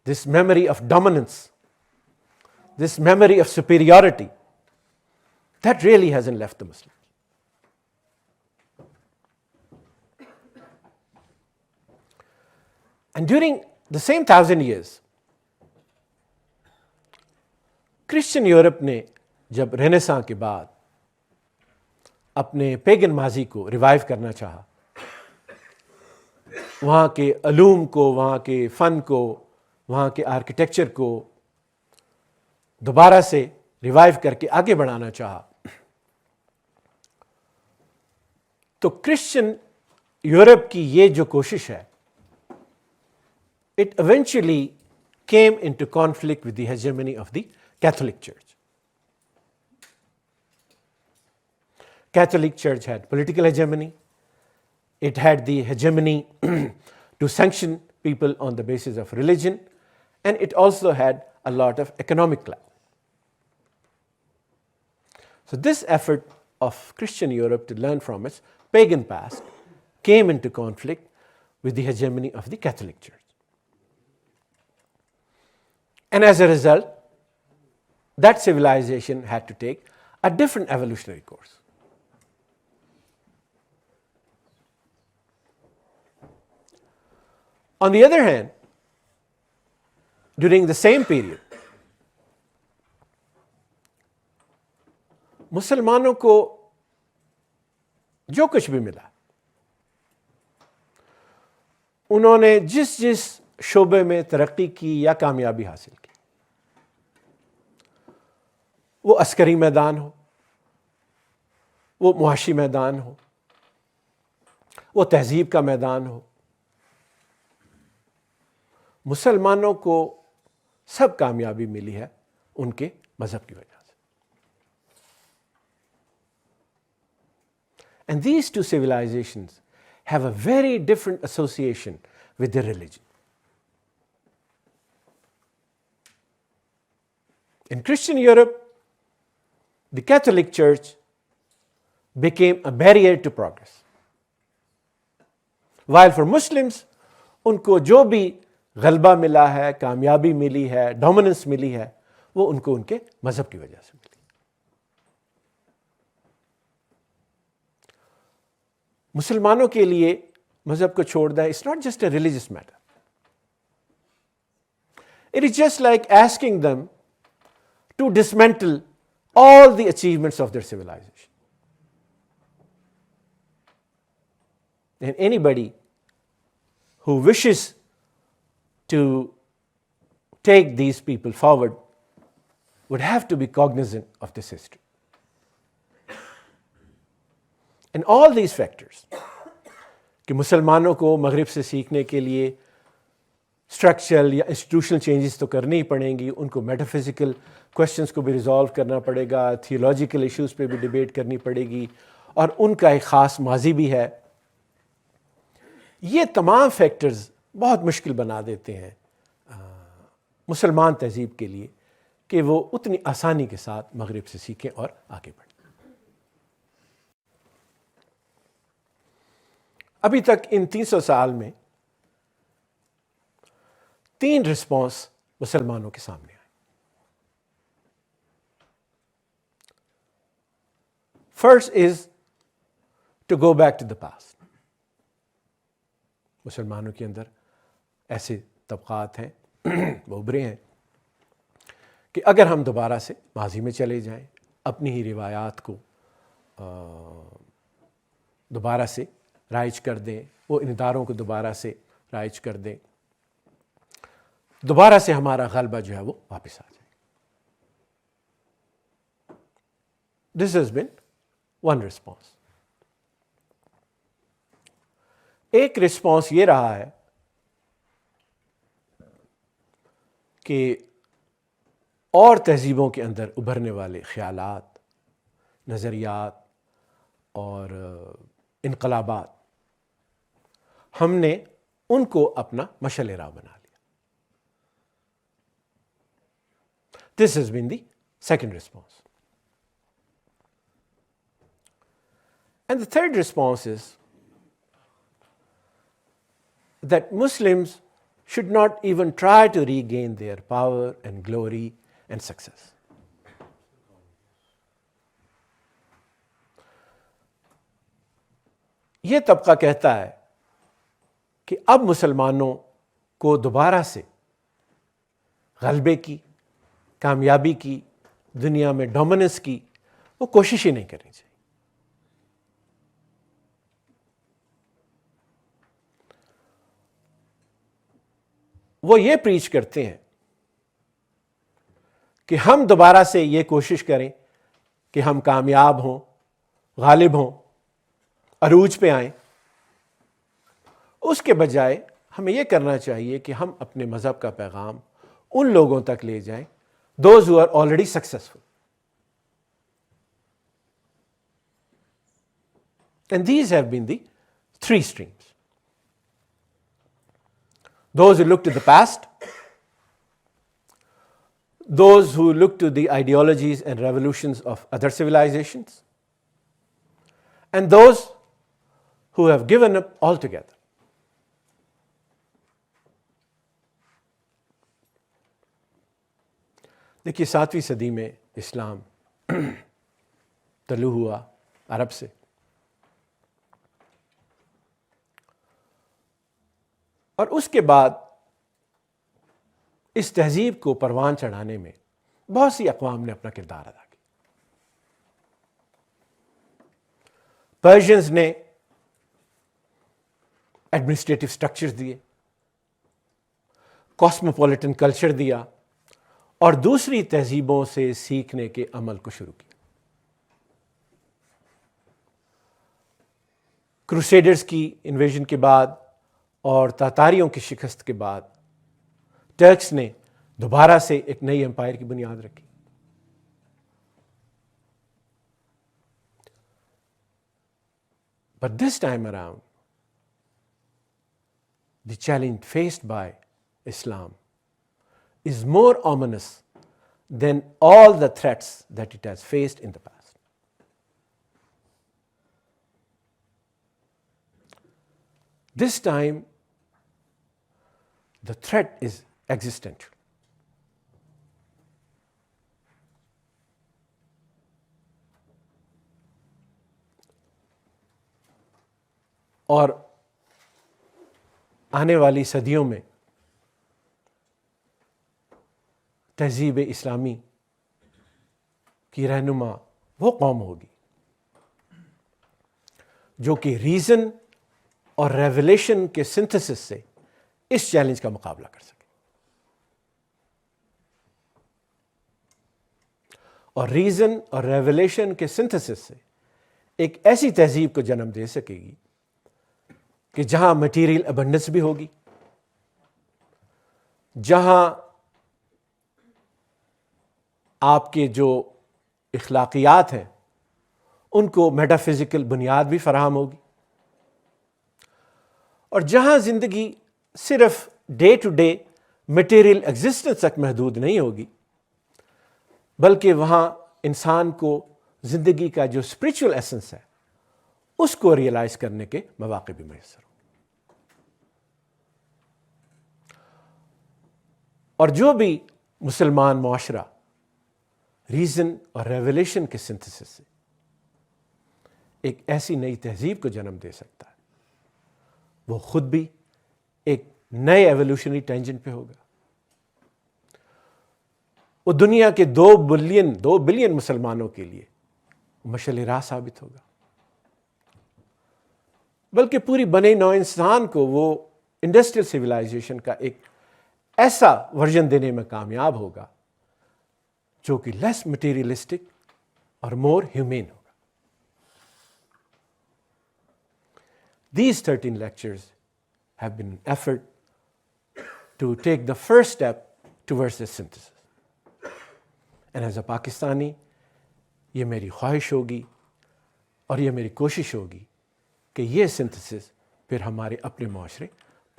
this memory of dominance, this memory of superiority, that really hasn't left the Muslims. And during the same 1,000 years, Christian Europe ने जब renaissance के बाद अपने pagan माजी को revive करना चाहा, वहाँ के अलूम को, वहाँ के फ़न को, वहाँ के आर्किटेक्चर को दोबारा से रिवाइव करके आगे बढ़ाना चाहा, तो क्रिश्चियन यूरोप की ये जो कोशिश है, it eventually came into conflict with the hegemony of the Catholic Church. Catholic Church had political hegemony. It had the hegemony to sanction people on the basis of religion, and it also had a lot of economic clout. So this effort of Christian Europe to learn from its pagan past came into conflict with the hegemony of the Catholic Church. And as a result, that civilization had to take a different evolutionary course. On the other hand, during the same period, मुसलमानों को जो कुछ भी मिला, उन्होंने जिस जिस शोबे में तरक्की की या कामयाबी हासिल की, वो अस्करी मैदान हो, वो मुआशी मैदान हो, वो तहजीब का मैदान हो, मुसलमानों को सब कामयाबी मिली है उनके मज़हब की वजह से। And these two civilizations have a very different association with their religion. In Christian Europe, the Catholic Church became a barrier to progress. While for Muslims, उनको जो भी गलबा मिला है, कामयाबी मिली है, डोमिनेंस मिली है, वो उनको उनके मज़हब की वजह से मिली। मुसलमानों के लिए मज़हब को छोड़ दें, it's not just a religious matter. It is just like asking them to dismantle all the achievements of their civilization. And anybody who wishes to take these people forward would have to be cognizant of this history. And all these factors, कि मुसलमानों को मगरिब से सीखने के लिए structural या institutional changes तो करनी ही पड़ेंगी, उनको मेटाफिजिकल क्वेश्चंस को भी रिजॉल्व करना पड़ेगा, थियोलॉजिकल इश्यूज़ पे भी डिबेट करनी पड़ेगी, और उनका एक ख़ास माजी भी है। ये तमाम फैक्टर्स बहुत मुश्किल बना देते हैं मुसलमान तहजीब के लिए कि वो उतनी आसानी के साथ मगरिब से सीखें और आगे बढ़ें। अभी तक इन 300 साल में 3 रिस्पॉन्स मुसलमानों के सामने आए। First is to go back to the past. मुसलमानों के अंदर ऐसे तबकात हैं, वो उभरे हैं कि अगर हम दोबारा से माजी में चले जाएं, अपनी ही रिवायात को दोबारा से राइज कर दें, वो इनदारों को दोबारा से राइज कर दें, दोबारा से हमारा गलबा जो है वो वापस आ जाए। This has been one response. एक रिस्पॉन्स ये रहा है कि और तहजीबों के अंदर उभरने वाले ख्यालात, नज़रियात और इनकलाबात, हमने उनको अपना मशअल राह बना लिया। This has been the second response. And the third response is that Muslims should not even try to regain their power and glory and success. ये तबका कहता है कि अब मुसलमानों को दोबारा से गलबे की, कामयाबी की, दुनिया में डोमिनेंस की वो कोशिश ही नहीं करनी चाहिए। वो ये प्रीच करते हैं कि हम दोबारा से ये कोशिश करें कि हम कामयाब हों, गालिब हों, अरूज पे आएं। उसके बजाय हमें ये करना चाहिए कि हम अपने मज़हब का पैगाम उन लोगों तक ले जाएं, those who are already successful. And these have been the 3 streams. Those who look to the past, those who look to the ideologies and revolutions of other civilizations, and those who have given up altogether. देखिए 7वीं सदी में इस्लाम तलू हुआ अरब से, और उसके बाद इस तहजीब को परवान चढ़ाने में बहुत सी अक़वाम ने अपना किरदार अदा किया। पर्शियंस ने एडमिनिस्ट्रेटिव स्ट्रक्चर्स दिए, कॉस्मोपॉलिटन कल्चर दिया, और दूसरी तहजीबों से सीखने के अमल को शुरू किया। क्रूसेडर्स की इन्वेजन के बाद और तातारियों की शिकस्त के बाद टर्क्स ने दोबारा से एक नई एम्पायर की बुनियाद रखी। But this time around, the challenge faced by Islam is more ominous than all the threats that it has faced in the past. This time, the threat is existential. और आने वाली सदियों में तहजीब इस्लामी की रहनुमा वो कौम होगी जो कि रीज़न और रेवलेशन के सिंथेसिस से इस चैलेंज का मुकाबला कर सके, और रीज़न और रेवलेशन के सिंथेसिस से एक ऐसी तहजीब को जन्म दे सकेगी कि जहां मटीरियल अबंडेंस भी होगी, जहां आपके जो इखलाकियात हैं उनको मेटाफिजिकल बुनियाद भी फराहम होगी, और जहां ज़िंदगी सिर्फ day to day material existence तक महदूद नहीं होगी, बल्कि वहां इंसान को ज़िंदगी का जो स्पिरिचुअल एसेंस है उसको रियलाइज करने के मौके भी मैसर हों। और जो भी मुसलमान मुआशरा रीज़न और रेवलेशन के सिंथेसिस से एक ऐसी नई तहजीब को जन्म दे सकता है, वो खुद भी एक नए एवोल्यूशनरी टेंजेंट पे होगा। वो दुनिया के 2 बिलियन मुसलमानों के लिए मशाल राह साबित होगा, बल्कि पूरी बने नौ इंसान को वो इंडस्ट्रियल सिविलाइजेशन का एक ऐसा वर्जन देने में कामयाब होगा जो कि लेस मटेरियलिस्टिक और मोर ह्यूमेन होगा। These 13 lectures have been an effort to take the first step towards this synthesis. And as a Pakistani, ये मेरी ख्वाहिश होगी और ये मेरी कोशिश होगी कि ये सिंथेसिस फिर हमारे अपने माशरे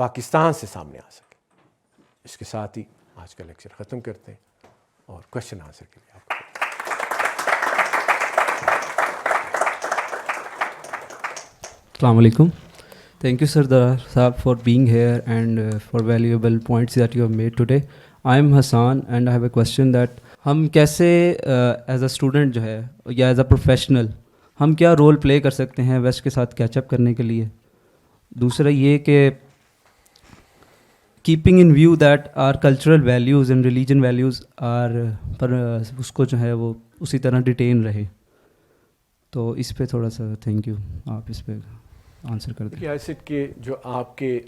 पाकिस्तान से सामने आ सके। इसके साथ ही आज का लेक्चर ख़त्म करते हैं और क्वेश्चन आंसर के लिए आपको Assalamu alaikum. Thank you, Sardar Saab, for being here and for valuable points that you have made today. I am Hassan and I have a question that हम कैसे एज अ स्टूडेंट जो है या as a professional हम क्या role play कर सकते हैं वेस्ट के साथ कैचअप करने के लिए। दूसरा ये कि keeping in view that are cultural values and religion values are पर उसको जो है वो उसी तरह डिटेन रहे। तो इस पे थोड़ा सा थैंक यू, आप इस पे आंसर कर दें। एसिड के जो आपके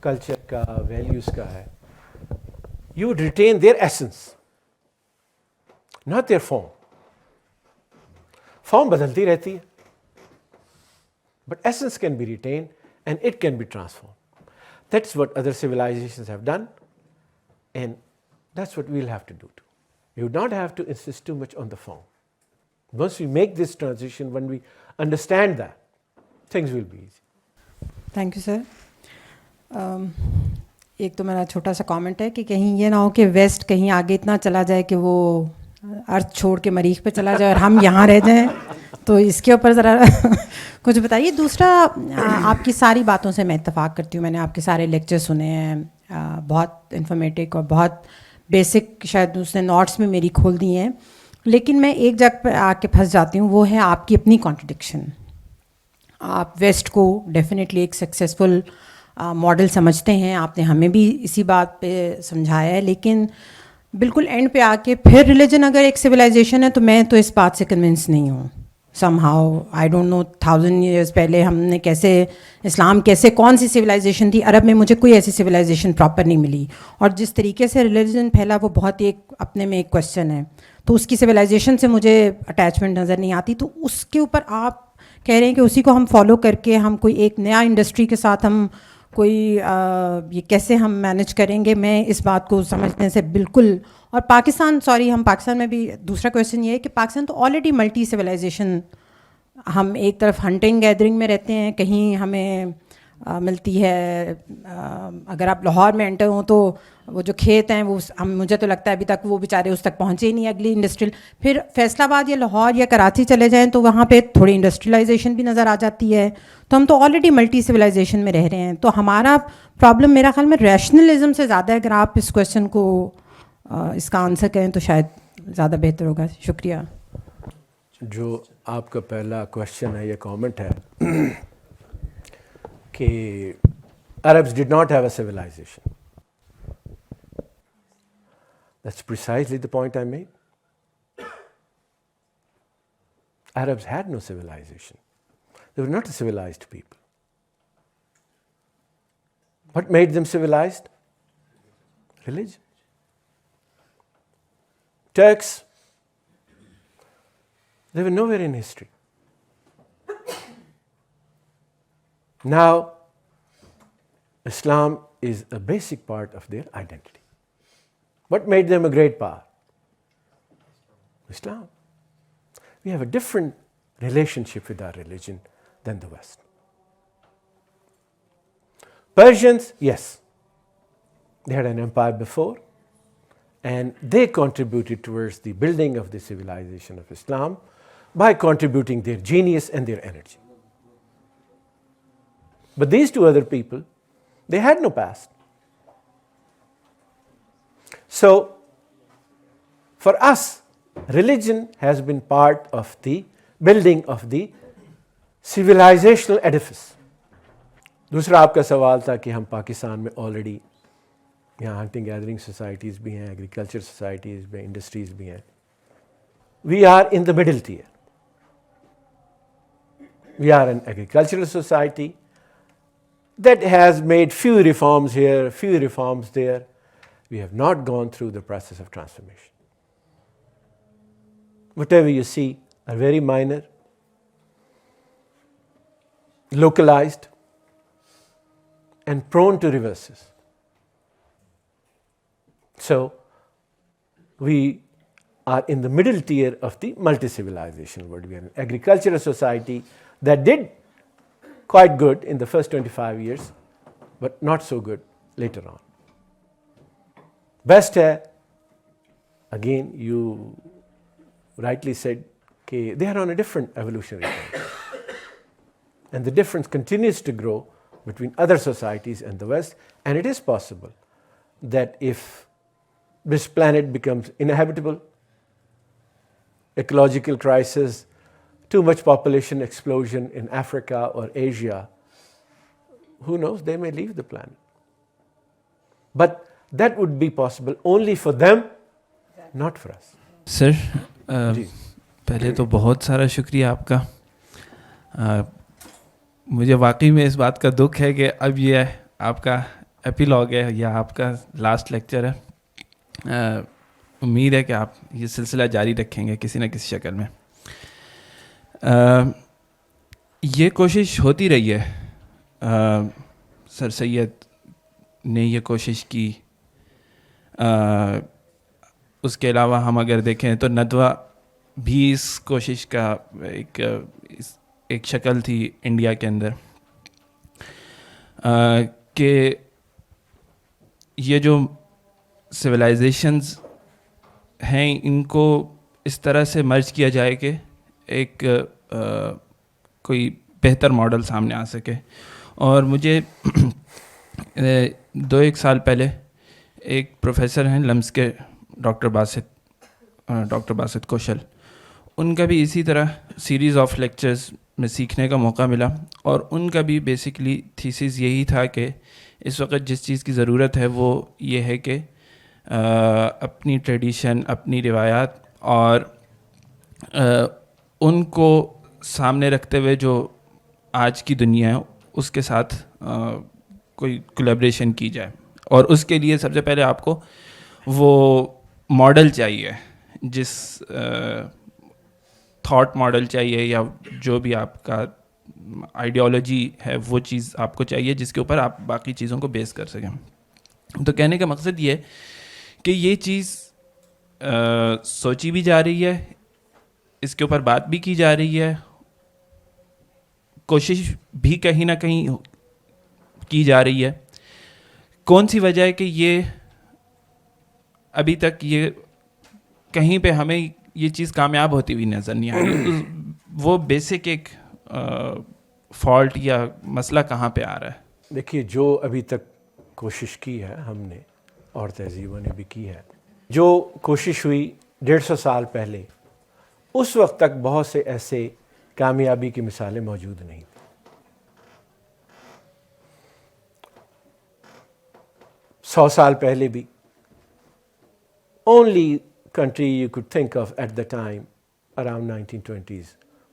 कल्चर का वैल्यूज़ का है, you would retain their essence, not their form. Form बदलती रहती है, but essence can be retained and it can be transformed. That's what other civilizations have done, and that's what we'll have to do too. You would not have to insist too much on the form. Once we make this transition, when we understand that, things will be easy. Thank you, sir. एक तो मेरा छोटा सा comment है कि कहीं ये ना हो कि वेस्ट कहीं आगे इतना चला जाए कि वो अर्थ छोड़ के मरीख पे चला जाए और हम यहाँ रह जाएं, तो इसके ऊपर ज़रा कुछ बताइए। दूसरा, आपकी सारी बातों से मैं इत्तेफाक करती हूँ, मैंने आपके सारे लेक्चर सुने हैं, बहुत इन्फॉर्मेटिव और बहुत बेसिक, शायद उसने नोट्स में मेरी खोल दी हैं, लेकिन मैं एक जगह पर आके फंस जाती हूँ, वो है आपकी अपनी कॉन्ट्रडिक्शन। आप वेस्ट को डेफिनेटली एक सक्सेसफुल मॉडल समझते हैं, आपने हमें भी इसी बात पे समझाया है, लेकिन बिल्कुल एंड पे आके फिर रिलीजन अगर एक सिविलाइजेशन है, तो मैं तो इस बात से कन्विंस नहीं हूँ। Somehow I don't know 1000 years पहले हमने कैसे इस्लाम कैसे कौन सी सिविलाइजेशन थी, अरब में मुझे कोई ऐसी सिविलाइजेशन प्रॉपर नहीं मिली, और जिस तरीके से रिलीजन फैला वो बहुत ही एक अपने में एक क्वेश्चन है, तो उसकी सिविलाइजेशन से मुझे अटैचमेंट नज़र नहीं आती। तो उसके ऊपर आप कह रहे हैं कि उसी को हम फॉलो करके हम कोई एक नया इंडस्ट्री के साथ हम कोई ये कैसे हम मैनेज करेंगे, मैं इस बात को समझने से बिल्कुल। और पाकिस्तान, सॉरी, हम पाकिस्तान में भी दूसरा क्वेश्चन ये है कि पाकिस्तान तो ऑलरेडी मल्टी सिविलाइजेशन, हम एक तरफ हंटिंग गैदरिंग में रहते हैं, कहीं हमें मिलती है, अगर आप लाहौर में एंटर हो तो वो जो खेत हैं वो हम, मुझे तो लगता है अभी तक वो बेचारे उस तक पहुँचे ही नहीं अगली इंडस्ट्रियल। फिर फैसलाबाद या लाहौर या कराची चले जाएं तो वहाँ पे थोड़ी इंडस्ट्रियलाइजेशन भी नज़र आ जाती है, तो हम तो ऑलरेडी मल्टी सिविलाइजेशन में रह रहे हैं। तो हमारा प्रॉब्लम मेरा ख्याल में रैशनलिज्म से ज़्यादा है। अगर आप इस क्वेश्चन को इसका आंसर करें तो शायद ज़्यादा बेहतर होगा। शुक्रिया। जो आपका पहला क्वेश्चन है या कमेंट है कि Arabs did not have a civilization. That's precisely the point I made. Arabs had no civilization. They were not a civilized people. What made them civilized? Religion. Turks, they were nowhere in history. Now, Islam is a basic part of their identity. What made them a great power? Islam. We have a different relationship with our religion than the West. Persians, yes, they had an empire before, and they contributed towards the building of the civilization of Islam by contributing their genius and their energy. But these two other people, they had no past. So, for us, religion has been part of the building of the civilizational edifice. दूसरा आपका सवाल था कि हम पाकिस्तान में already यहाँ hunting gathering societies भी हैं, एग्रीकल्चर सोसाइटीज़ भी, इंडस्ट्रीज़ भी हैं. We are in the middle tier. We are an agricultural society that has made few reforms here, few reforms there. We have not gone through the process of transformation. Whatever you see are very minor, localized, and prone to reverses. So, we are in the middle tier of the multi-civilizational world. We are an agricultural society that did quite good in the first 25 years, but not so good later on. Best hai, again you rightly said, that they are on a different evolutionary path. And the difference continues to grow between other societies and the West, and it is possible that if this planet becomes inhabitable, ecological crisis, too much population explosion in Africa or Asia, who knows, they may leave the planet. But that would be possible only for them, not for us. Sir पहले तो बहुत सारा शुक्रिया आपका. मुझे वाकई में इस बात का दुख है कि अब ये आपका एपिलॉग है या आपका लास्ट लेक्चर है. उम्मीद है कि आप ये सिलसिला जारी रखेंगे किसी न किसी शक्ल में. ये कोशिश होती रही है. सर सैयद ने ये कोशिश की. उसके अलावा हम अगर देखें तो नदवा भी इस कोशिश का एक शक्ल थी इंडिया के अंदर कि ये जो सिविलाइजेशंस हैं इनको इस तरह से मर्ज किया जाए कि एक कोई बेहतर मॉडल सामने आ सके. और मुझे 2-1 साल पहले एक प्रोफेसर हैं लम्स के डॉक्टर बासित कौशल, उनका भी इसी तरह सीरीज़ ऑफ लेक्चर्स में सीखने का मौका मिला. और उनका भी बेसिकली थीसिस यही था कि इस वक्त जिस चीज़ की ज़रूरत है वो ये है कि अपनी ट्रेडिशन, अपनी रिवायात और उनको सामने रखते हुए जो आज की दुनिया है उसके साथ कोई कोलैबोरेशन की जाए. और उसके लिए सबसे पहले आपको वो मॉडल चाहिए, जिस थॉट मॉडल चाहिए या जो भी आपका आइडियोलॉजी है वो चीज़ आपको चाहिए जिसके ऊपर आप बाकी चीज़ों को बेस कर सकें. तो कहने का मकसद ये कि ये चीज़ सोची भी जा रही है, इसके ऊपर बात भी की जा रही है, कोशिश भी कहीं ना कहीं की जा रही है. कौन सी वजह है कि ये अभी तक ये कहीं पे हमें ये चीज़ कामयाब होती हुई नज़र नहीं आ रही? वो बेसिक एक फॉल्ट या मसला कहाँ पे आ रहा है? देखिए, जो अभी तक कोशिश की है हमने और तहजीबों ने भी की है, जो कोशिश हुई 150 साल पहले, उस वक्त तक बहुत से ऐसे कामयाबी की मिसालें मौजूद नहीं थी. सौ साल पहले भी only country you could think of at the time around 1920s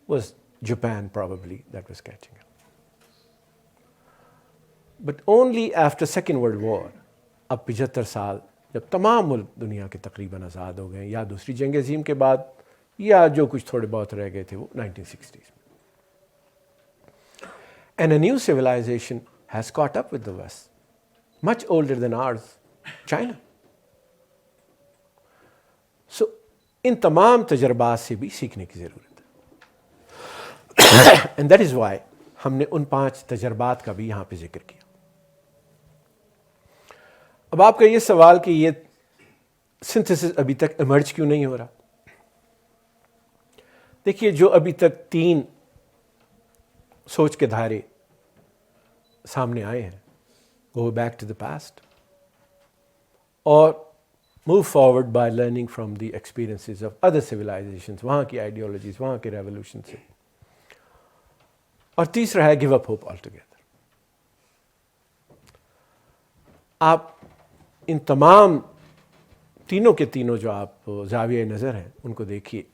was Japan probably that was catching up. But only after Second World War, अब 75 साल जब तमाम मुल्क दुनिया के तकरीबन आज़ाद हो गए, या दूसरी जंग अज़ीम के बाद या जो कुछ थोड़े बहुत रह गए थे वो 1960s में. And a new civilization has caught up with the West, much older than ours, China. So इन तमाम तजर्बात से भी सीखने की ज़रूरत है. And that is why हमने उन 5 तजर्बात का भी यहाँ पे जिक्र किया. अब आपका ये सवाल कि ये सिंथेसिस अभी तक इमर्ज क्यों नहीं हो रहा. देखिए, जो अभी तक 3 सोच के धारे सामने आए हैं, go back to the past और move forward by learning from the experiences of other civilizations, वहाँ की आइडियोलॉजीज, वहाँ के रेवोल्यूशन से. और तीसरा है give up hope all together. आप इन तमाम तीनों के तीनों जो आप ज़ाविया नज़र हैं उनको देखिए,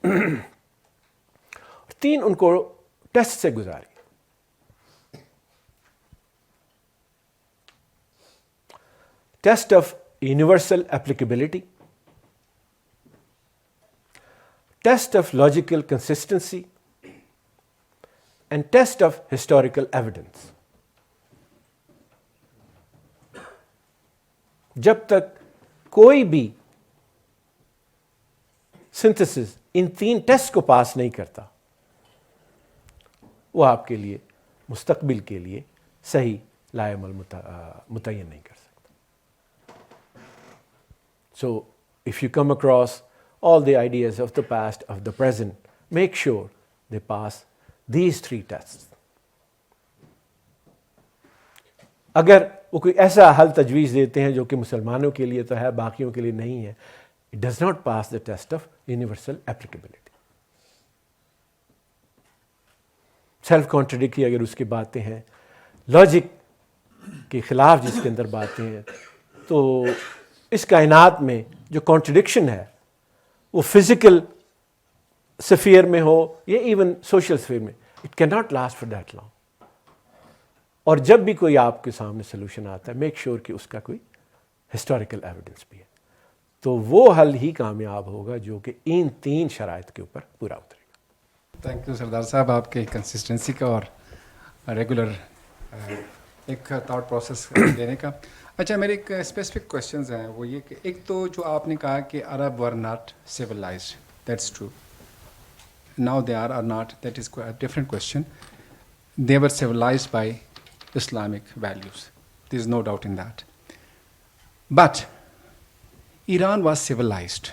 3 उनको टेस्ट से गुजारिए. Test of universal applicability, test of logical consistency and test of historical evidence. जब तक कोई भी सिंथेसिस इन 3 टेस्ट को पास नहीं करता, वो आपके लिए मुस्तकबिल के लिए सही लायमल मुतय्यन नहीं कर सकता. So if you come across all the ideas of the past, of the present, make sure they pass these 3 tests. अगर वो कोई ऐसा हल तजवीज़ देते हैं जो कि मुसलमानों के लिए तो है, बाकियों के लिए नहीं है, it does not pass the test of universal applicability. Self contradictory अगर उसकी बातें हैं, लॉजिक के खिलाफ जिसके अंदर बातें हैं, तो इस कायनात में जो कॉन्ट्रडिक्शन है वो फिजिकल स्फीयर में हो या इवन सोशल स्फीयर में, it can not last for that long. और जब भी कोई आपके सामने सोल्यूशन आता है, मेक श्योर कि उसका कोई हिस्टोरिकल एविडेंस भी है. तो वो हल ही कामयाब होगा जो कि इन 3 शराइत के ऊपर पूरा उतरेगा. थैंक यू सरदार साहब, आपके कंसिस्टेंसी का और रेगुलर एक थॉट प्रोसेस देने का. अच्छा, मेरे एक स्पेसिफिक क्वेश्चंस हैं, वो ये कि एक तो जो आपने कहा कि Arab were not civilized, that's true. Now they are not, that is a different question. They were civilized by Islamic values, there is no doubt in that. But Iran was civilized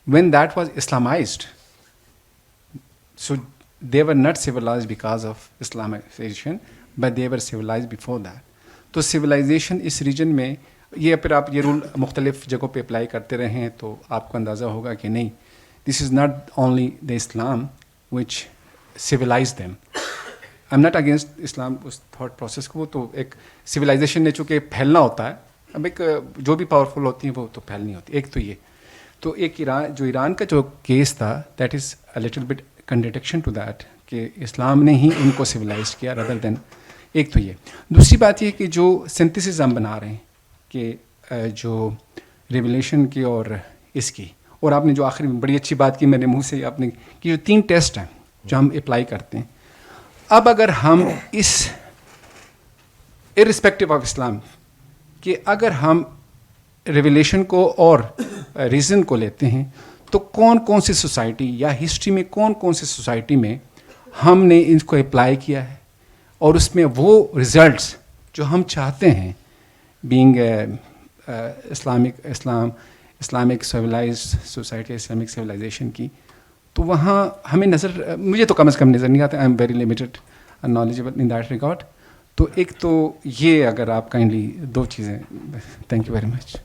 when that was Islamized. So they were not civilized because of Islamization, but they were civilized before that. तो civilization इस region में, ये फिर आप ये rule मुख्तलिफ जगहों पे अप्लाई करते रहें तो आपको अंदाज़ा होगा कि नहीं, this is not only the Islam which civilized them. I'm not against Islam उस thought process को, वो तो एक civilization ने चूँकि फैलना होता है, अब एक जो भी पावरफुल होती हैं वो तो फैल नहीं होती. एक तो ये, तो एक ईरान का जो केस था, that is a little bit contradiction to that कि इस्लाम ने ही उनको सिविलाइज किया रादर देन. एक तो ये. दूसरी बात ये कि जो सिंथेसिस हम बना रहे हैं कि जो रिवलेशन की और इसकी, और आपने जो आखिरी में बड़ी अच्छी बात की मेरे मुंह से आपने कि जो 3 टेस्ट हैं जो हम अप्लाई करते हैं, अब अगर हम इस इर्रिस्पेक्टिव ऑफ इस्लाम कि अगर हम रिवलेशन को और रीज़न को लेते हैं तो कौन कौन सी सोसाइटी या हिस्ट्री में कौन कौन सी सोसाइटी में हमने इनको अप्लाई किया है और उसमें वो रिज़ल्ट्स जो हम चाहते हैं being Islamic civilised society, Islamic civilisation की, तो वहाँ हमें नज़र, मुझे तो कम से कम नज़र नहीं आता. I am very limited knowledgeable in that regard. तो एक तो ये अगर आप काइंडली 2 चीज़ें. Thank you very much.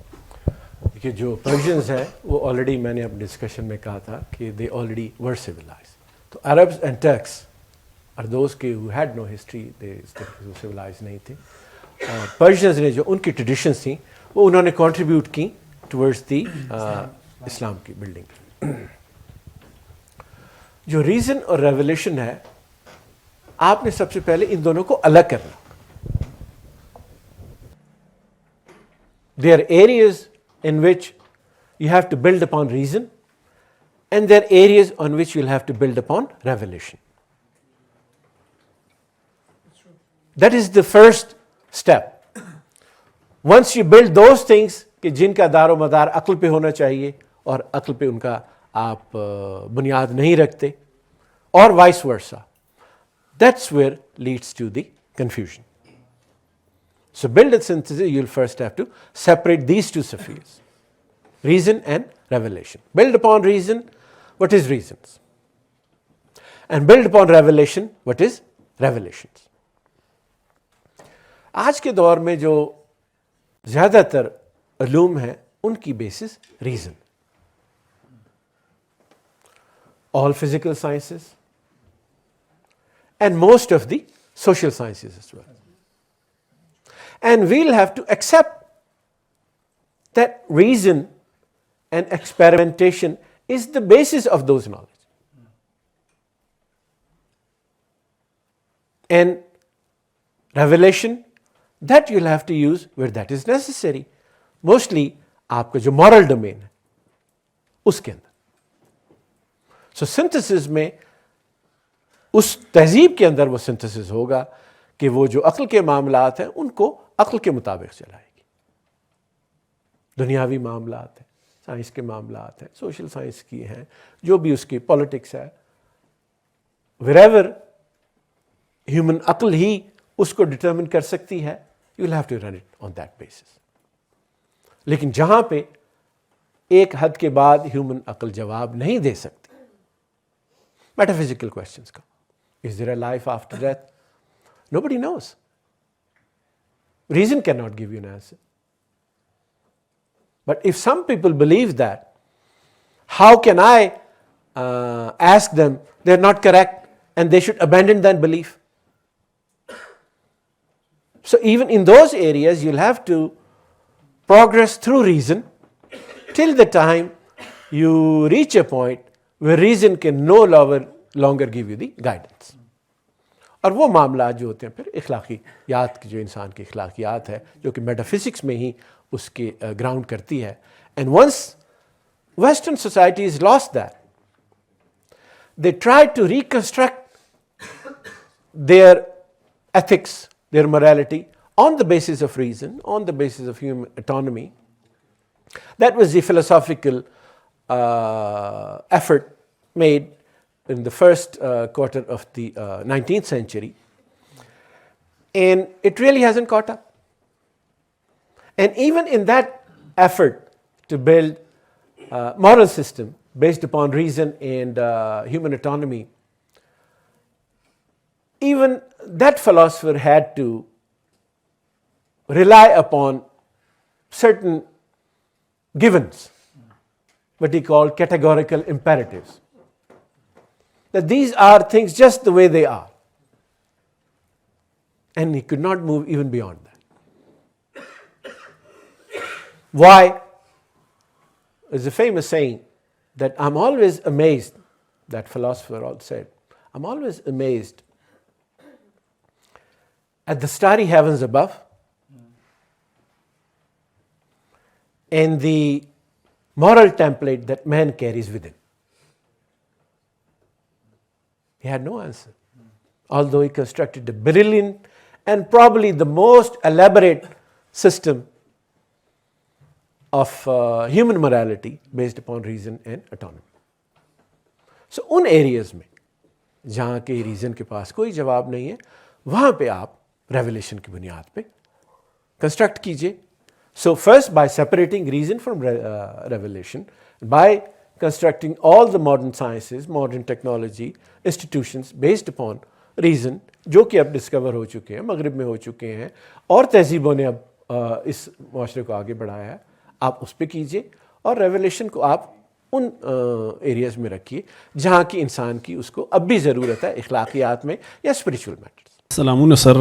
देखिए, जो पर्शियंस हैं वो ऑलरेडी मैंने अपने डिस्कशन में कहा था कि दे ऑलरेडी वर सिविलाइज्ड. तो Arabs and Turks are those के who had no history, they civilize नहीं थे. और पर्शियंस ने जो उनकी ट्रेडिशंस थी वो उन्होंने कंट्रीब्यूट की टुवर्ड्स द इस्लाम की बिल्डिंग. जो रीजन और रेवलेशन है, आपने सबसे पहले इन दोनों को अलग करना। There are areas in which you have to build upon reason, and there are areas on which you'll have to build upon revelation. That is the first step. Once you build those things कि जिनका दारो मदार अक्ल पे होना चाहिए और अक्ल पे उनका आप बुनियाद नहीं रखते, और vice versa, that's where leads to the confusion. So build a synthesis, you'll first have to separate these two spheres, reason and revelation. Build upon reason, what is reasons? And build upon revelation, what is revelations? आज के दौर में जो ज़्यादातर उलूम हैं उनकी basis reason. All physical sciences and most of the social sciences as well. And we'll have to accept that reason and experimentation is the basis of those knowledge. And revelation, that you'll have to use where that is necessary. Mostly आपका जो moral domain है उसके अंदर. So synthesis में उस तहजीब के अंदर वो synthesis होगा कि वो जो अक्ल के मामलात हैं उनको अक्ल के मुताबिक चलाएगी. दुनियावी मामलात हैं, साइंस के मामलात हैं, सोशल साइंस की हैं, जो भी उसकी पॉलिटिक्स है, wherever ह्यूमन अक्ल ही उसको डिटर्मिन कर सकती है, you will have to run it on that basis. लेकिन जहां पे एक हद के बाद ह्यूमन अक्ल जवाब नहीं दे सकती, मेटाफिजिकल क्वेश्चंस का, is there a life after death, nobody knows. Reason can not give you an answer. But if some people believe that, how can I ask them they are not correct and they should abandon that belief? So even in those areas, you'll have to progress through reason till the time you reach a point where reason can no longer give you the guidance. और वो मामला जो होते हैं फिर इखलाकियात की, जो इंसान की इखलाकियात है, जो कि मेटाफिजिक्स में ही उसके ग्राउंड करती है. And once Western societies lost that, they tried to reconstruct their ethics, their morality, on the basis of reason, on the basis of human autonomy. That was the philosophical effort made in the first quarter of the 19th century. And it really hasn't caught up. And even in that effort to build a moral system based upon reason and human autonomy, even that philosopher had to rely upon certain givens, what he called categorical imperatives, that these are things just the way they are. And he could not move even beyond that. Why? There's a famous saying that I'm always amazed, that philosopher all said, I'm always amazed at the starry heavens above and the moral template that man carries within. He had no answer, although he constructed a brilliant and probably the most elaborate system of human morality based upon reason and autonomy. So उन areas में जहाँ के reason के पास कोई जवाब नहीं है, वहाँ पे आप revelation की बुनियाद पे construct कीजिए. So first by separating reason from revelation, by constructing all the modern sciences, modern technology, institutions based upon reason, जो कि अब डिस्कवर हो चुके हैं, मगरिब में हो चुके हैं और तहजीबों ने अब इस माशरे को आगे बढ़ाया है, आप उस पर कीजिए और रेवलेशन को आप उन एरियाज़ में रखिए जहाँ की इंसान की उसको अब भी ज़रूरत है, इखलाकियात में या स्पिरिचुअल मैटर्स. सलामुन सर,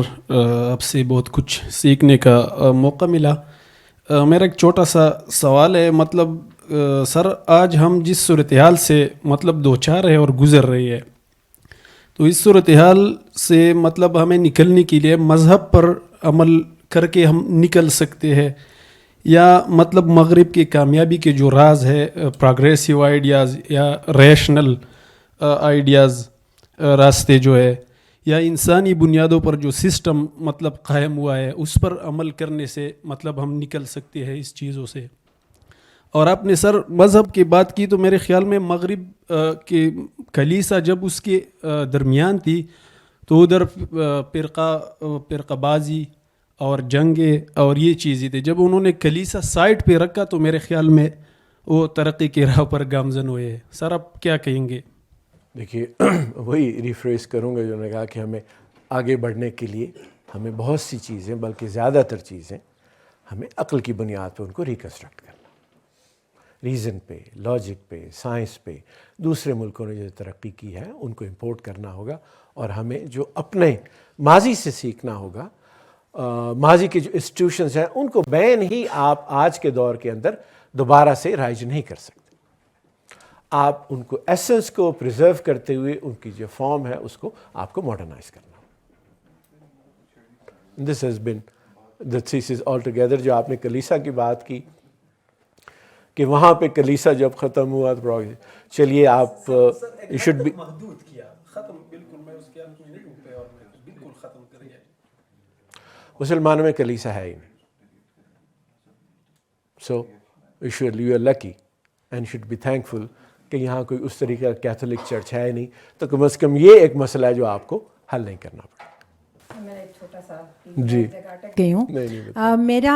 आपसे बहुत कुछ सीखने का मौका मिला. मेरा एक छोटा सा सवाल है, मतलब सर आज हम जिस सूरत हाल से मतलब दो चार है और गुज़र रही है, तो इस सूरत हाल से मतलब हमें निकलने के लिए मज़हब पर अमल करके हम निकल सकते हैं, या मतलब मगरिब की कामयाबी के जो राज है प्रोग्रेसिव आइडियाज़ या रैशनल आइडियाज़ रास्ते जो है, या इंसानी बुनियादों पर जो सिस्टम मतलब कायम हुआ है उस पर अमल करने से मतलब हम निकल सकते हैं इस चीज़ों से। और आपने सर मज़हब की बात की, तो मेरे ख़्याल में मगरिब के कलीसा जब उसके दरमियान थी तो उधर फ़िरक़ाबाज़ी और जंगे और ये चीज़ें थे। जब उन्होंने कलीसा साइड पे रखा तो मेरे ख़्याल में वो तरक्की की राह पर गामज़न हुए। सर आप क्या कहेंगे? देखिए वही रिफ्रेश करूँगा जो ने कहा कि हमें आगे बढ़ने के लिए हमें बहुत सी चीज़ें, बल्कि ज़्यादातर चीज़ें हमें अक्ल की बुनियाद पर उनको रिकन्स्ट्रक्ट करना, रीज़न पे, लॉजिक पे, साइंस पे, दूसरे मुल्कों ने जो तरक्की की है उनको इंपोर्ट करना होगा, और हमें जो अपने माजी से सीखना होगा। माजी के जो इंस्टीट्यूशंस हैं उनको बैन ही आप आज के दौर के अंदर दोबारा से राइज नहीं कर सकते। आप उनको एसेंस को प्रिजर्व करते हुए उनकी जो फॉर्म है उसको आपको मॉडर्नाइज करना। This has been the thesis all together. जो आपने कलीसा की बात की कि वहाँ पे कलीसा जब ख़त्म हुआ तो चलिए आप यू शुड बी मुसलमानों में कलीसा है ही नहीं। So you are lucky and should be thankful कि यहाँ कोई उस तरीके का कैथोलिक चर्च है नहीं, तो कम से कम ये एक मसला है जो आपको हल नहीं करना पड़ा। मेरा एक छोटा सा जी गई हूँ। मेरा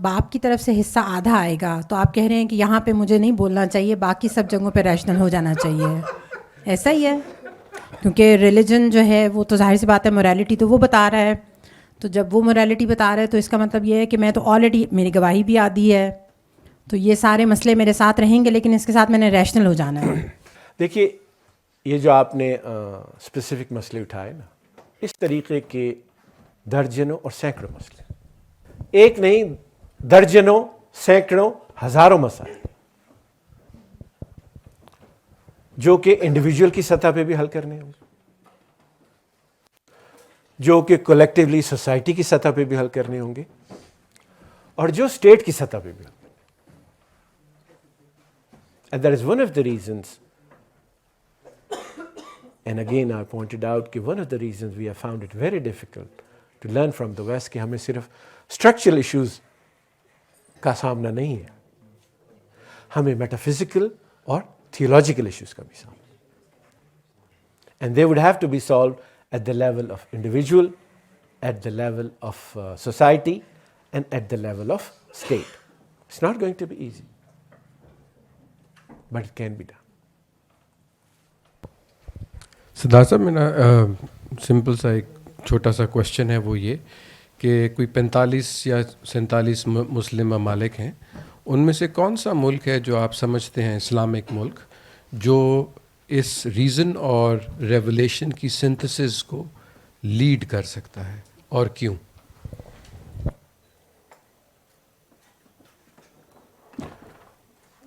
बाप की तरफ से हिस्सा आधा आएगा, तो आप कह रहे हैं कि यहाँ पे मुझे नहीं बोलना चाहिए, बाकी सब जगहों पे रैशनल हो जाना चाहिए। ऐसा ही है, क्योंकि रिलीजन जो है वो तो जाहिर सी बात है मोरालिटी तो वो बता रहा है, तो जब वो मोरालिटी बता रहा है तो इसका मतलब ये है कि मैं तो ऑलरेडी, मेरी गवाही भी आदि है, तो ये सारे मसले मेरे साथ रहेंगे, लेकिन इसके साथ मैंने रैशनल हो जाना है। देखिए ये जो आपने स्पेसिफिक मसले उठाए ना, इस तरीके के दर्जनों और सैकड़ों मसले, एक नहीं दर्जनों, सैकड़ों, हज़ारों मसाइल जो कि इंडिविजुअल की सतह पे भी हल करने होंगे, जो कि कलेक्टिवली सोसाइटी की सतह पे भी हल करने होंगे, और जो स्टेट की सतह पे भी। And that is one of the reasons, and again I pointed out कि one of the reasons we have found it very difficult to learn from the West कि हमें सिर्फ structural issues का सामना नहीं है, हमें metaphysical और theological issues का भी सामना, and they would have to be solved at the level of individual, at the level of society, and at the level of state. It's not going to be easy, but it can be done. Siddharth साहब, मेरा simple सा एक छोटा सा question है, वो ये कि कोई 45 या 47 मुस्लिम ममालिक हैं, उनमें से कौन सा मुल्क है जो आप समझते हैं इस्लामिक मुल्क जो इस रीज़न और रेवलेशन की सिंथेसिस को लीड कर सकता है, और क्यों?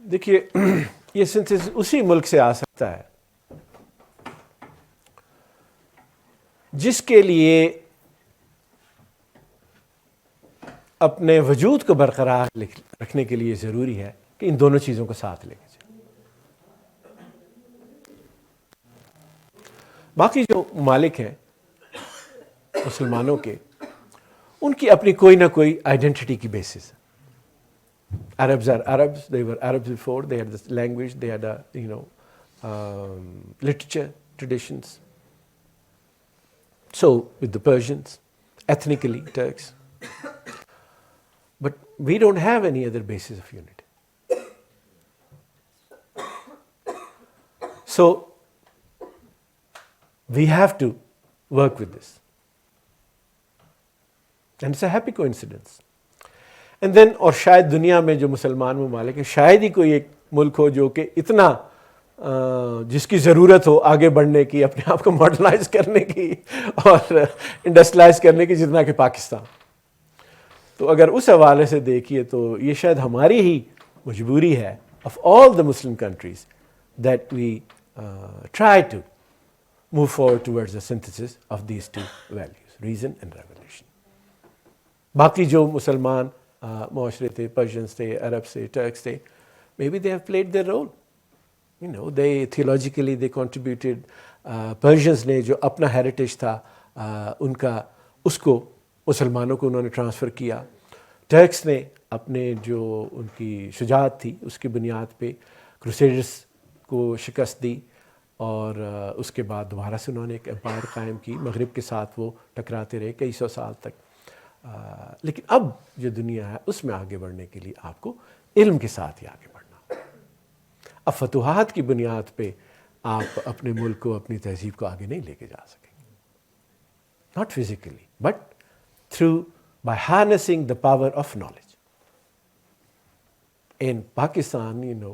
देखिए ये सिंथेसिस उसी मुल्क से आ सकता है जिसके लिए अपने वजूद को बरकरार रखने के लिए ज़रूरी है कि इन दोनों चीज़ों को साथ लेके चलें। बाकी जो मालिक हैं मुसलमानों के, उनकी अपनी कोई ना कोई आइडेंटिटी की बेसिस है। Arabs are Arabs, they were Arabs before, they had this language, they had literature, traditions. So with the Persians, ethnically Turks. But we don't have any other basis of unity. So we have to work with this. And it's a happy coincidence. And then, और शायद दुनिया में जो मुसलमान ममालिक है, शायद ही कोई एक मुल्क हो जो कि इतना जिसकी ज़रूरत हो आगे बढ़ने की, अपने आप को मॉडर्नाइज करने की और इंडस्ट्रियलाइज करने की, जितना कि पाकिस्तान। तो अगर उस हवाले से देखिए तो ये शायद हमारी ही मजबूरी है of all the Muslim countries that we try to move forward towards the synthesis of these two values, reason and revelation. बाकी जो मुसलमान माशरे थे, पर्शियंस थे, अरब्स थे, टर्क्स थे, maybe they have played their role. You know, they theologically they contributed. Persians ने जो अपना heritage था उनका उसको मुसलमानों को उन्होंने ट्रांसफ़र किया. टर्क्स ने अपने जो उनकी शुजाअत थी उसकी बुनियाद पे क्रूसेडर्स को शिकस्त दी और उसके बाद दोबारा से उन्होंने एक एम्पायर कायम की. मगरिब के साथ वो टकराते रहे कई सौ साल तक. लेकिन अब जो दुनिया है उसमें आगे बढ़ने के लिए आपको इल्म के साथ ही आगे बढ़ना. अब फतूहात की बुनियाद पे आप अपने मुल्क को, अपनी तहजीब को आगे नहीं लेके जा सकेंगे. Not physically but through by harnessing the power of knowledge. In Pakistan, you know,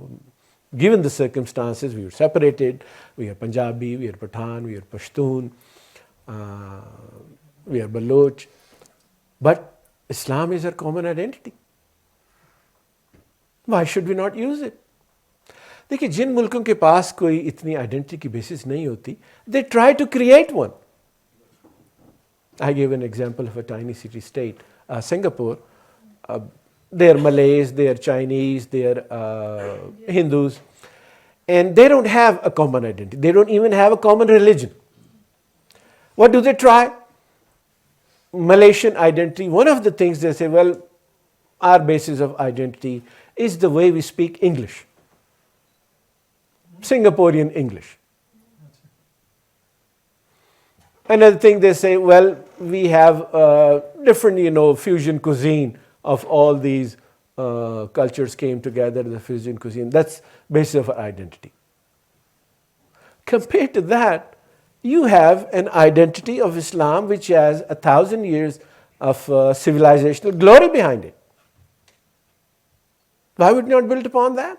given the circumstances, we were separated. We are Punjabi, we are Pathan, we are Pashtun, we are Baloch. But Islam is our common identity. Why should we not use it? देखिए, जिन मुल्कों के पास कोई इतनी identity की basis नहीं होती, they try to create one. I gave an example of a tiny city state, Singapore. They are Malays, they are Chinese, they are Hindus, and they don't have a common identity. They don't even have a common religion. What do they try? Malaysian identity. One of the things they say, well, our basis of identity is the way we speak English, Singaporean English. Another thing they say, well, we have different, you know, fusion cuisine of all these cultures came together, the fusion cuisine. That's basis of our identity. Compared to that, you have an identity of Islam which has 1,000 years of civilizational glory behind it. Why would you not build upon that?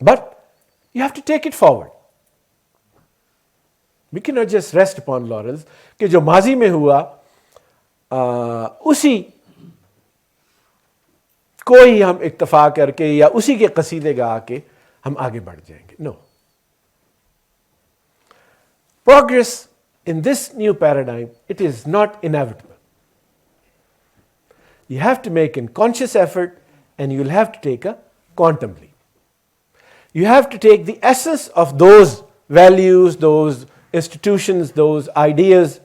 But you have to take it forward. We cannot just rest upon laurels कि जो माजी में हुआ उसी को ही हम इक्तफा करके या उसी के कसीदे गा के हम आगे बढ़ जाएंगे. No. Progress in this new paradigm, it is not inevitable. You have to make a conscious effort and you'll have to take a quantum leap. You have to take the essence of those values, those institutions, those ideas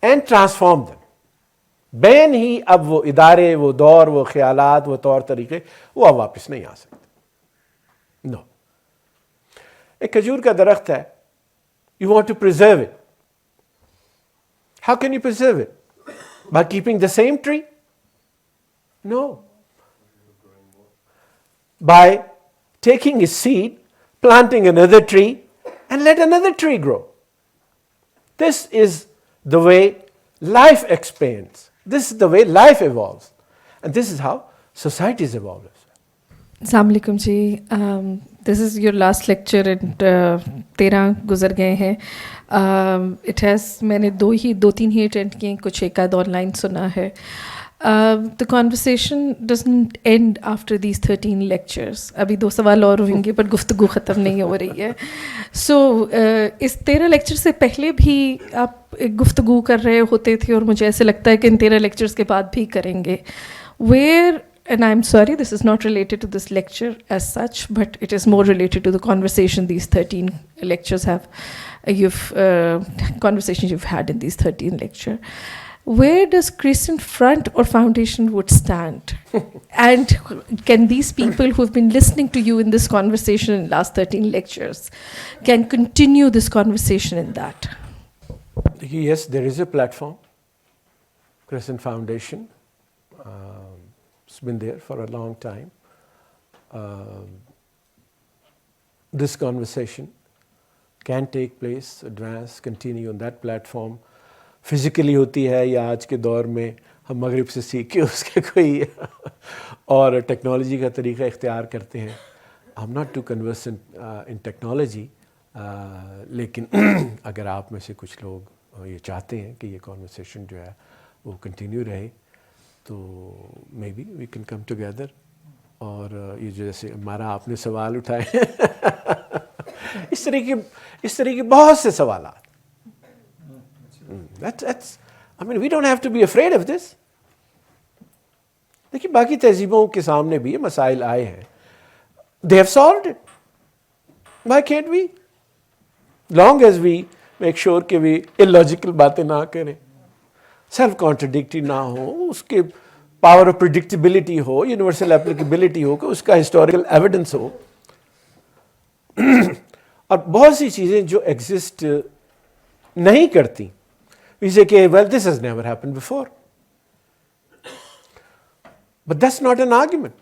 and transform them. बैन ही अब वो इदारे, वो दौर, वो ख्यालात, वो तौर तरीके वो अब वापस नहीं आ सकते. नो. एक खजूर का दरख्त है, you want to preserve it. How can you preserve it? By keeping the same tree? No. By taking a seed, planting another tree, and let another tree grow. This is the way life expands. This is the way life evolves. And this is how societies evolve. Assalamu alaikum ji. This is your last lecture and 13 गुजर गए हैं. It has मैंने दो तीन ही attend किए, कुछ एक आध ऑनलाइन सुना है. The conversation doesn't end after these 13 lectures. अभी 2 सवाल और होंगे पर गुफ्तगू ख़त्म नहीं हो रही है. So इस 13 लेक्चर से पहले भी आप एक गुफ्तगू कर रहे होते थे और मुझे ऐसे लगता है कि इन 13 लेक्चर्स के बाद भी करेंगे. Where, and I'm sorry, this is not related to this lecture as such, but it is more related to the conversation these 13 lectures have, conversations you've had in these 13 lectures. Where does Crescent Front or Foundation would stand? And can these people who have been listening to you in this conversation in the last 13 lectures can continue this conversation in that? Yes, there is a platform, Crescent Foundation. It's been there for a long time. This conversation can take place, advance, continue on that platform. Physically होती है या आज के दौर में हम मगरिब से सीख के उसके कोई और टेक्नोलॉजी का तरीक़ा इख्तियार करते हैं. I am not too conversant in technology, लेकिन अगर आप में से कुछ लोग ये चाहते हैं कि ये कॉन्वर्सेशन जो है वो कंटिन्यू रहे, तो maybe we can come together. और ये जो जैसे हमारा आपने सवाल उठाए इस तरह के बहुत से सवाल। I mean we don't have to be afraid of this. देखिए बाकी तहजीबों के सामने भी ये मसाइल आए हैं, they have solved it, why can't we? Long as we make sure कि वी इलॉजिकल बातें ना करें, सेल्फ कॉन्ट्रडिक्टरी ना हो, उसके पावर ऑफ प्रिडिक्टेबिलिटी हो, यूनिवर्सल एप्लीकेबिलिटी हो, कि उसका हिस्टोरिकल एविडेंस हो। और बहुत सी चीज़ें जो एग्जिस्ट नहीं करती, इसे कि well this has never happened before, but that's not an argument.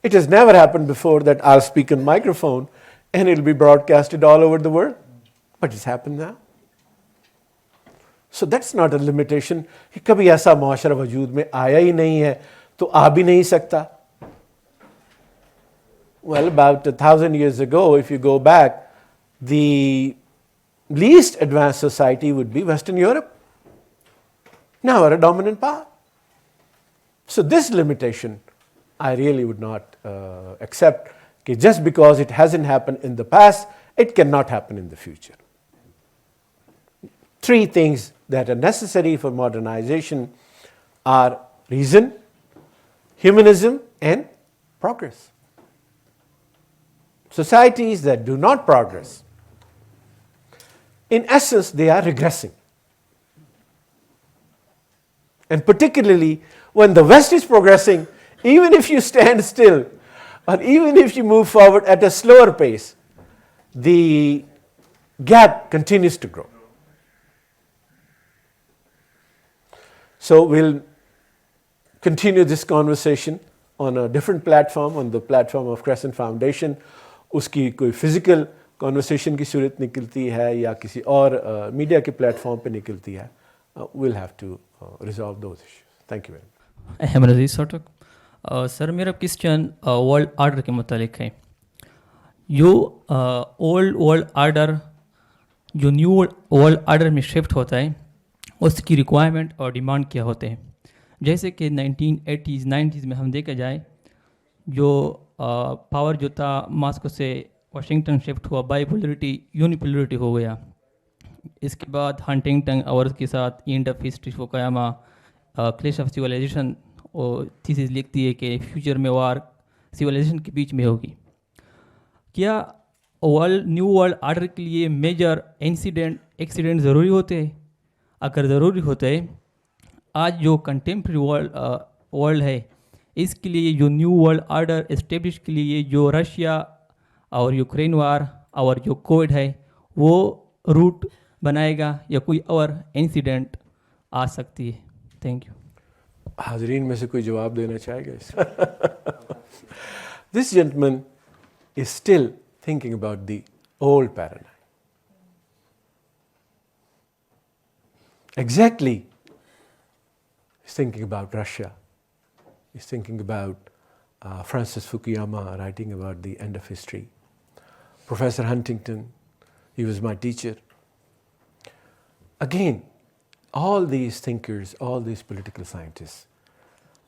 It has never happened before that I'll speak on microphone and it'll be broadcasted all over the world, but it's happened now. So that's not a limitation कि कभी ऐसा मुआशरा वजूद में आया ही नहीं है तो आ भी नहीं सकता। Well, about 1,000 years ago, if you go back, the least advanced society would be Western Europe. Now we're a dominant power. So this limitation I really would not accept, कि just because it hasn't happened in the past, it cannot happen in the future. Three things that are necessary for modernization are reason, humanism, and progress. Societies that do not progress, in essence, they are regressing. And particularly when the West is progressing, even if you stand still, or even if you move forward at a slower pace, the gap continues to grow. So we'll continue this conversation on a different platform, on the platform of Crescent Foundation. उसकी कोई physical conversation की सूरत निकलती है या किसी और media के platform पे निकलती है, we'll have to resolve those issues. Thank you very much. Ahmad अजीज सटक सर, मेरा क्वेश्चन वर्ल्ड आर्डर के मुतालिक है। जो ओल्ड वर्ल्ड आर्डर जो न्यू वर्ल्ड आर्डर में शिफ्ट होता है, उसकी रिक्वायरमेंट और डिमांड क्या होते हैं? जैसे कि 1980s 90s में हम देखा जाए, जो पावर जो था मॉस्को से वाशिंगटन शिफ्ट हुआ, बाइपोलरिटी यूनिपोलरिटी हो गया। इसके बाद हंटिंगटन और उसके साथ end of history Fukuyama, clash of civilisation और थीसिस लिखती है कि फ्यूचर में वार सिविलाइजेशन के बीच में होगी। क्या न्यू वर्ल्ड आर्डर के लिए मेजर एक्सीडेंट ज़रूरी होते हैं? अगर ज़रूरी होते हैं, आज जो कंटेम्प्रेरी वर्ल्ड है, इसके लिए जो न्यू वर्ल्ड आर्डर इस्टेब्लिश के लिए जो रशिया और यूक्रेन वार और जो कोविड है वो रूट बनाएगा या कोई और इंसिडेंट आ सकती है? Thank you. हाजरीन में से कोई जवाब देना चाहेगा इस? This gentleman is still thinking about the old paradigm. Exactly. He's thinking about Russia. He's thinking about Francis Fukuyama writing about the end of history. Professor Huntington, he was my teacher. Again, all these thinkers, all these political scientists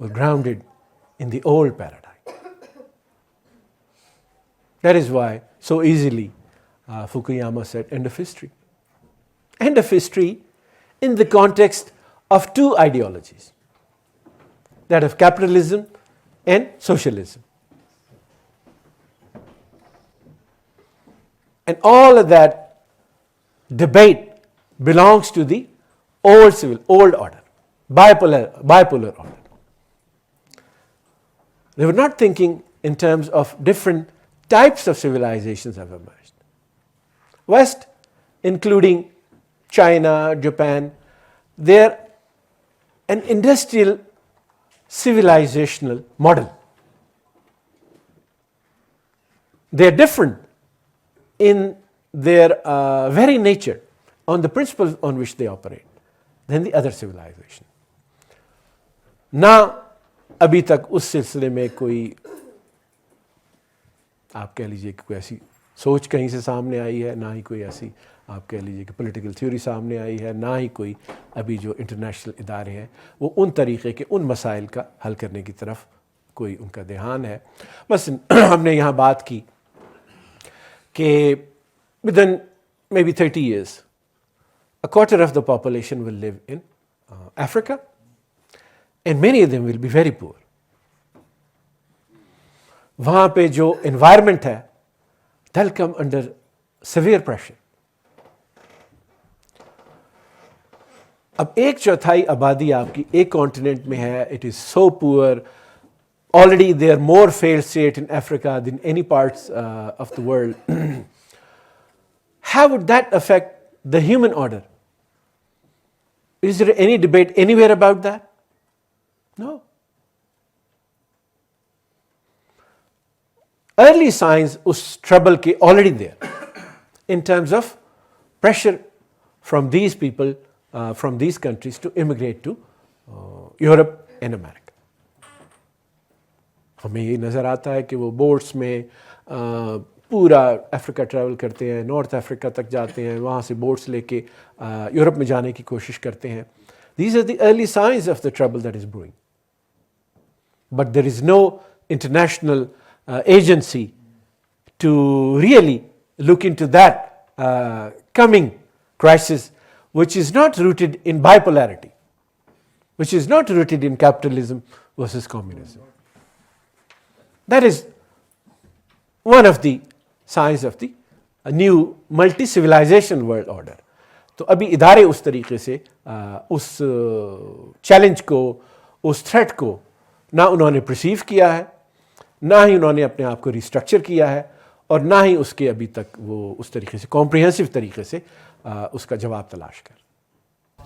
were grounded in the old paradigm. That is why so easily Fukuyama said end of history. End of history in the context of two ideologies, that of capitalism and socialism. And all of that debate belongs to the old order, bipolar order. They were not thinking in terms of different types of civilizations have emerged. West, including China, Japan, they're an industrial civilizational model. They're different in their very nature, on the principles on which they operate, than the other civilization. ना अभी तक उस सिलसिले में कोई, आप कह लीजिए कि कोई ऐसी सोच कहीं से सामने आई है, ना ही कोई ऐसी आप कह लीजिए कि पॉलिटिकल थ्योरी सामने आई है, ना ही कोई अभी जो इंटरनेशनल इदारे हैं वो उन तरीक़े के उन मसाइल का हल करने की तरफ कोई उनका ध्यान है। बस हमने यहाँ बात की कि within maybe 30 years, a quarter of the population will live in Africa, and many of them will be very poor. वहाँ पे जो environment है, they'll come under severe pressure. अब 1/4 आबादी आपकी एक कॉन्टिनेंट में है, it is so poor. Already there are more failed states in Africa than any parts of the world. How would that affect the human order? Is there any debate anywhere about that? No. Early signs us trouble ke already there in terms of pressure from these people, from these countries to immigrate to Europe and America. हमें ये नज़र आता है कि वो boats में पूरा Africa travel करते हैं, नॉर्थ अफ्रीका तक जाते हैं, वहाँ से बोट्स लेके यूरोप में जाने की कोशिश करते हैं. These are the early signs of the trouble that is brewing. But there is no international agency to really look into that coming crisis, which is not rooted in bipolarity, which is not rooted in capitalism versus communism. That is one of the signs of the new multi-civilization world order. तो अभी इदारे उस तरीके से उस challenge को, उस threat को ना उन्होंने परसीव किया है, ना ही उन्होंने अपने आप को रिस्ट्रक्चर किया है, और ना ही उसके अभी तक वो उस तरीके से कॉम्प्रिहेंसिव तरीके से उसका जवाब तलाश कर.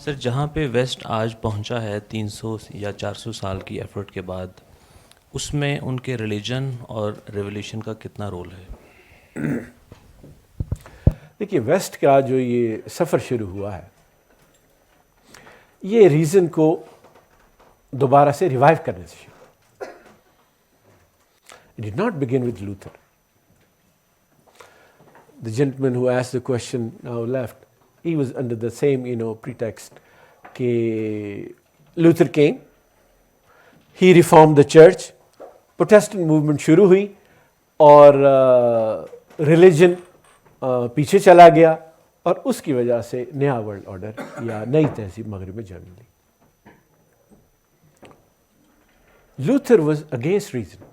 सर, जहाँ पे वेस्ट आज पहुँचा है 300 या 400 साल की एफर्ट के बाद, उसमें उनके रिलीजन और रेवोल्यूशन का कितना रोल है? देखिए, वेस्ट का जो ये सफ़र शुरू हुआ है, ये रीज़न को दोबारा से रिवाइव करने से शुरू. It did not begin with Luther. The gentleman who asked the question now left. He was under the same, pretext. कि Luther came, he reformed the church, Protestant movement शुरू हुई और रिलीजन पीछे चला गया, और उसकी वजह से नया वर्ल्ड ऑर्डर या नई तहजीब मगरिब में जन्म ली. Luther was against reason.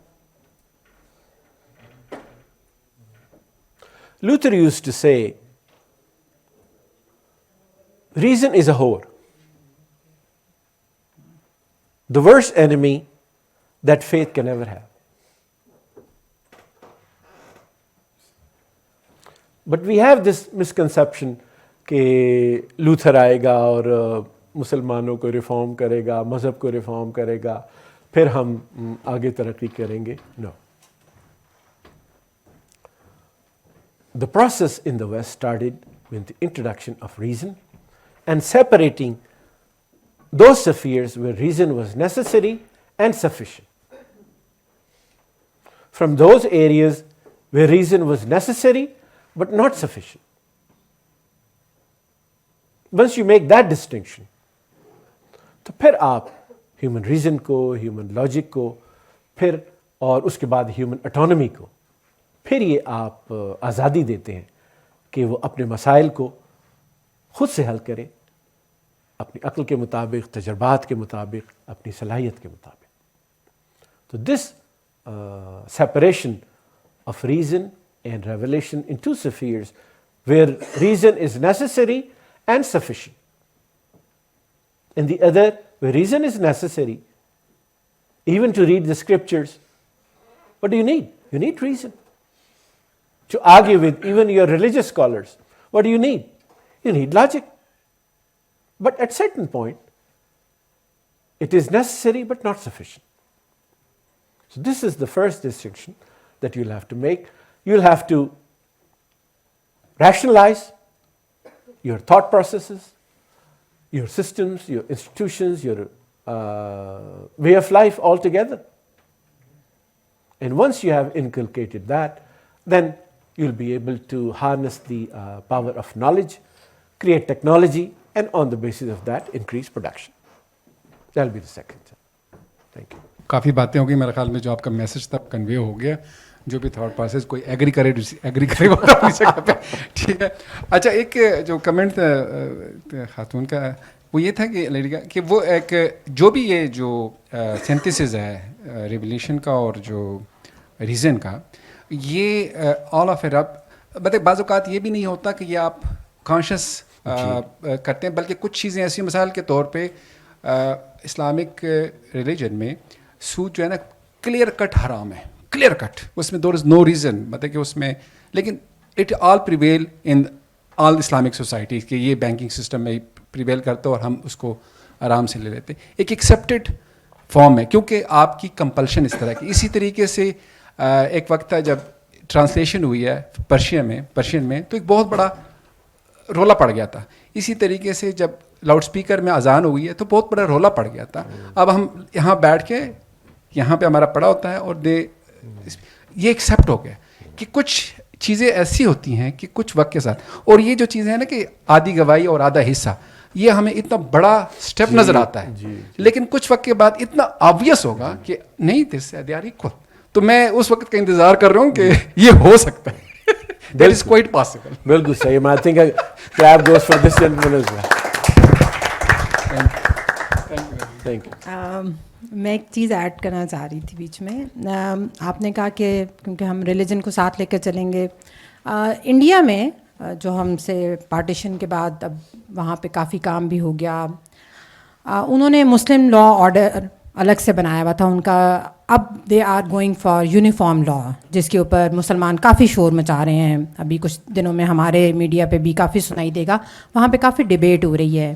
Luther used to say, reason is a whore, the worst enemy that faith can ever have. But we have this misconception कि लूथर आएगा और मुसलमानों को रिफॉर्म करेगा, मज़हब को रिफॉर्म करेगा, फिर हम आगे तरक्की करेंगे. No. The process in the West started with the introduction of reason and separating those spheres where reason was necessary and sufficient from those areas where reason was necessary but not sufficient. Once you make that distinction, तो फिर आप human reason को, human logic को, फिर और उसके बाद human autonomy को, फिर ये आप आज़ादी देते हैं कि वो अपने मसाइल को खुद से हल करें, अपनी अक्ल के मुताबिक, तजर्बात के मुताबिक, अपनी सलाहियत के मुताबिक. तो this separation of reason and revelation in two spheres where reason is necessary and sufficient. In the other, where reason is necessary, even to read the scriptures, what do you need? You need reason. To argue with even your religious scholars, what do you need? You need logic. But at certain point, it is necessary but not sufficient. So this is the first distinction that you'll have to make. You'll have to rationalize your thought processes, your systems, your institutions, your way of life altogether. And once you have inculcated that, then you'll be able to harness the power of knowledge, create technology, and on the basis of that increase production. That'll be the second. Thank you. काफ़ी बातें हो गई मेरे ख्याल में, जो आपका message तब कन्वे हो गया, जो भी थॉट प्रोसेस कोई एग्री करे वो अपनी जगह पे, ठीक है. अच्छा, एक जो कमेंट था खातून का, वो ये था कि लड़की का, कि वो एक जो भी ये जो सिंथेसिस है रिवोल्यूशन का और जो रीज़न का, ये ऑल ऑफ इट अप, मतलब बाज़ औक़ात ये भी नहीं होता कि ये आप कॉन्शियस करते हैं, बल्कि कुछ चीज़ें ऐसी, मिसाल के तौर पे इस्लामिक रिलीजन में सूद जो है ना क्लियर कट हराम है, क्लियर कट, उसमें देयर इज़ नो रीज़न, मतलब कि उसमें, लेकिन it all prevail in all Islamic societies कि ये बैंकिंग सिस्टम में प्रिवेल करता है और हम उसको आराम से ले लेते हैं. एक एक्सेप्टेड फॉर्म है क्योंकि आपकी कंपल्शन इस तरह की. इसी तरीके से एक वक्त था जब ट्रांसलेशन हुई है पर्शियन में तो एक बहुत बड़ा रोला पड़ गया था. इसी तरीके से जब लाउड स्पीकर में अजान हुई है तो बहुत बड़ा रोला पड़ गया था. अब हम यहाँ बैठ के यहाँ पे हमारा पड़ा होता है और ये एक्सेप्ट हो गया कि कुछ चीज़ें ऐसी होती हैं कि कुछ वक्त के साथ, और ये जो चीज़ें हैं ना कि आधी गवाही और आधा हिस्सा, ये हमें इतना बड़ा स्टेप नज़र आता है, लेकिन कुछ वक्त के बाद इतना ऑब्वियस होगा कि नहीं, दिस दे आर इक्वल. तो मैं उस वक्त का इंतज़ार कर रहा हूँ कि ये हो सकता है. That is quite possible. बिल्कुल सही. I think a clap goes for this gentleman as well. Thank you. मैं एक चीज़ ऐड करना चाह रही थी बीच में. आपने कहा कि क्योंकि हम रिलीजन को साथ लेकर चलेंगे, इंडिया में जो हमसे पार्टीशन के बाद अब वहाँ पे काफ़ी काम भी हो गया. उन्होंने मुस्लिम लॉ ऑर्डर अलग से बनाया हुआ था उनका. अब they are going for uniform law, जिसके ऊपर मुसलमान काफ़ी शोर मचा रहे हैं. अभी कुछ दिनों में हमारे मीडिया पे भी काफ़ी सुनाई देगा, वहाँ पे काफ़ी डिबेट हो रही है.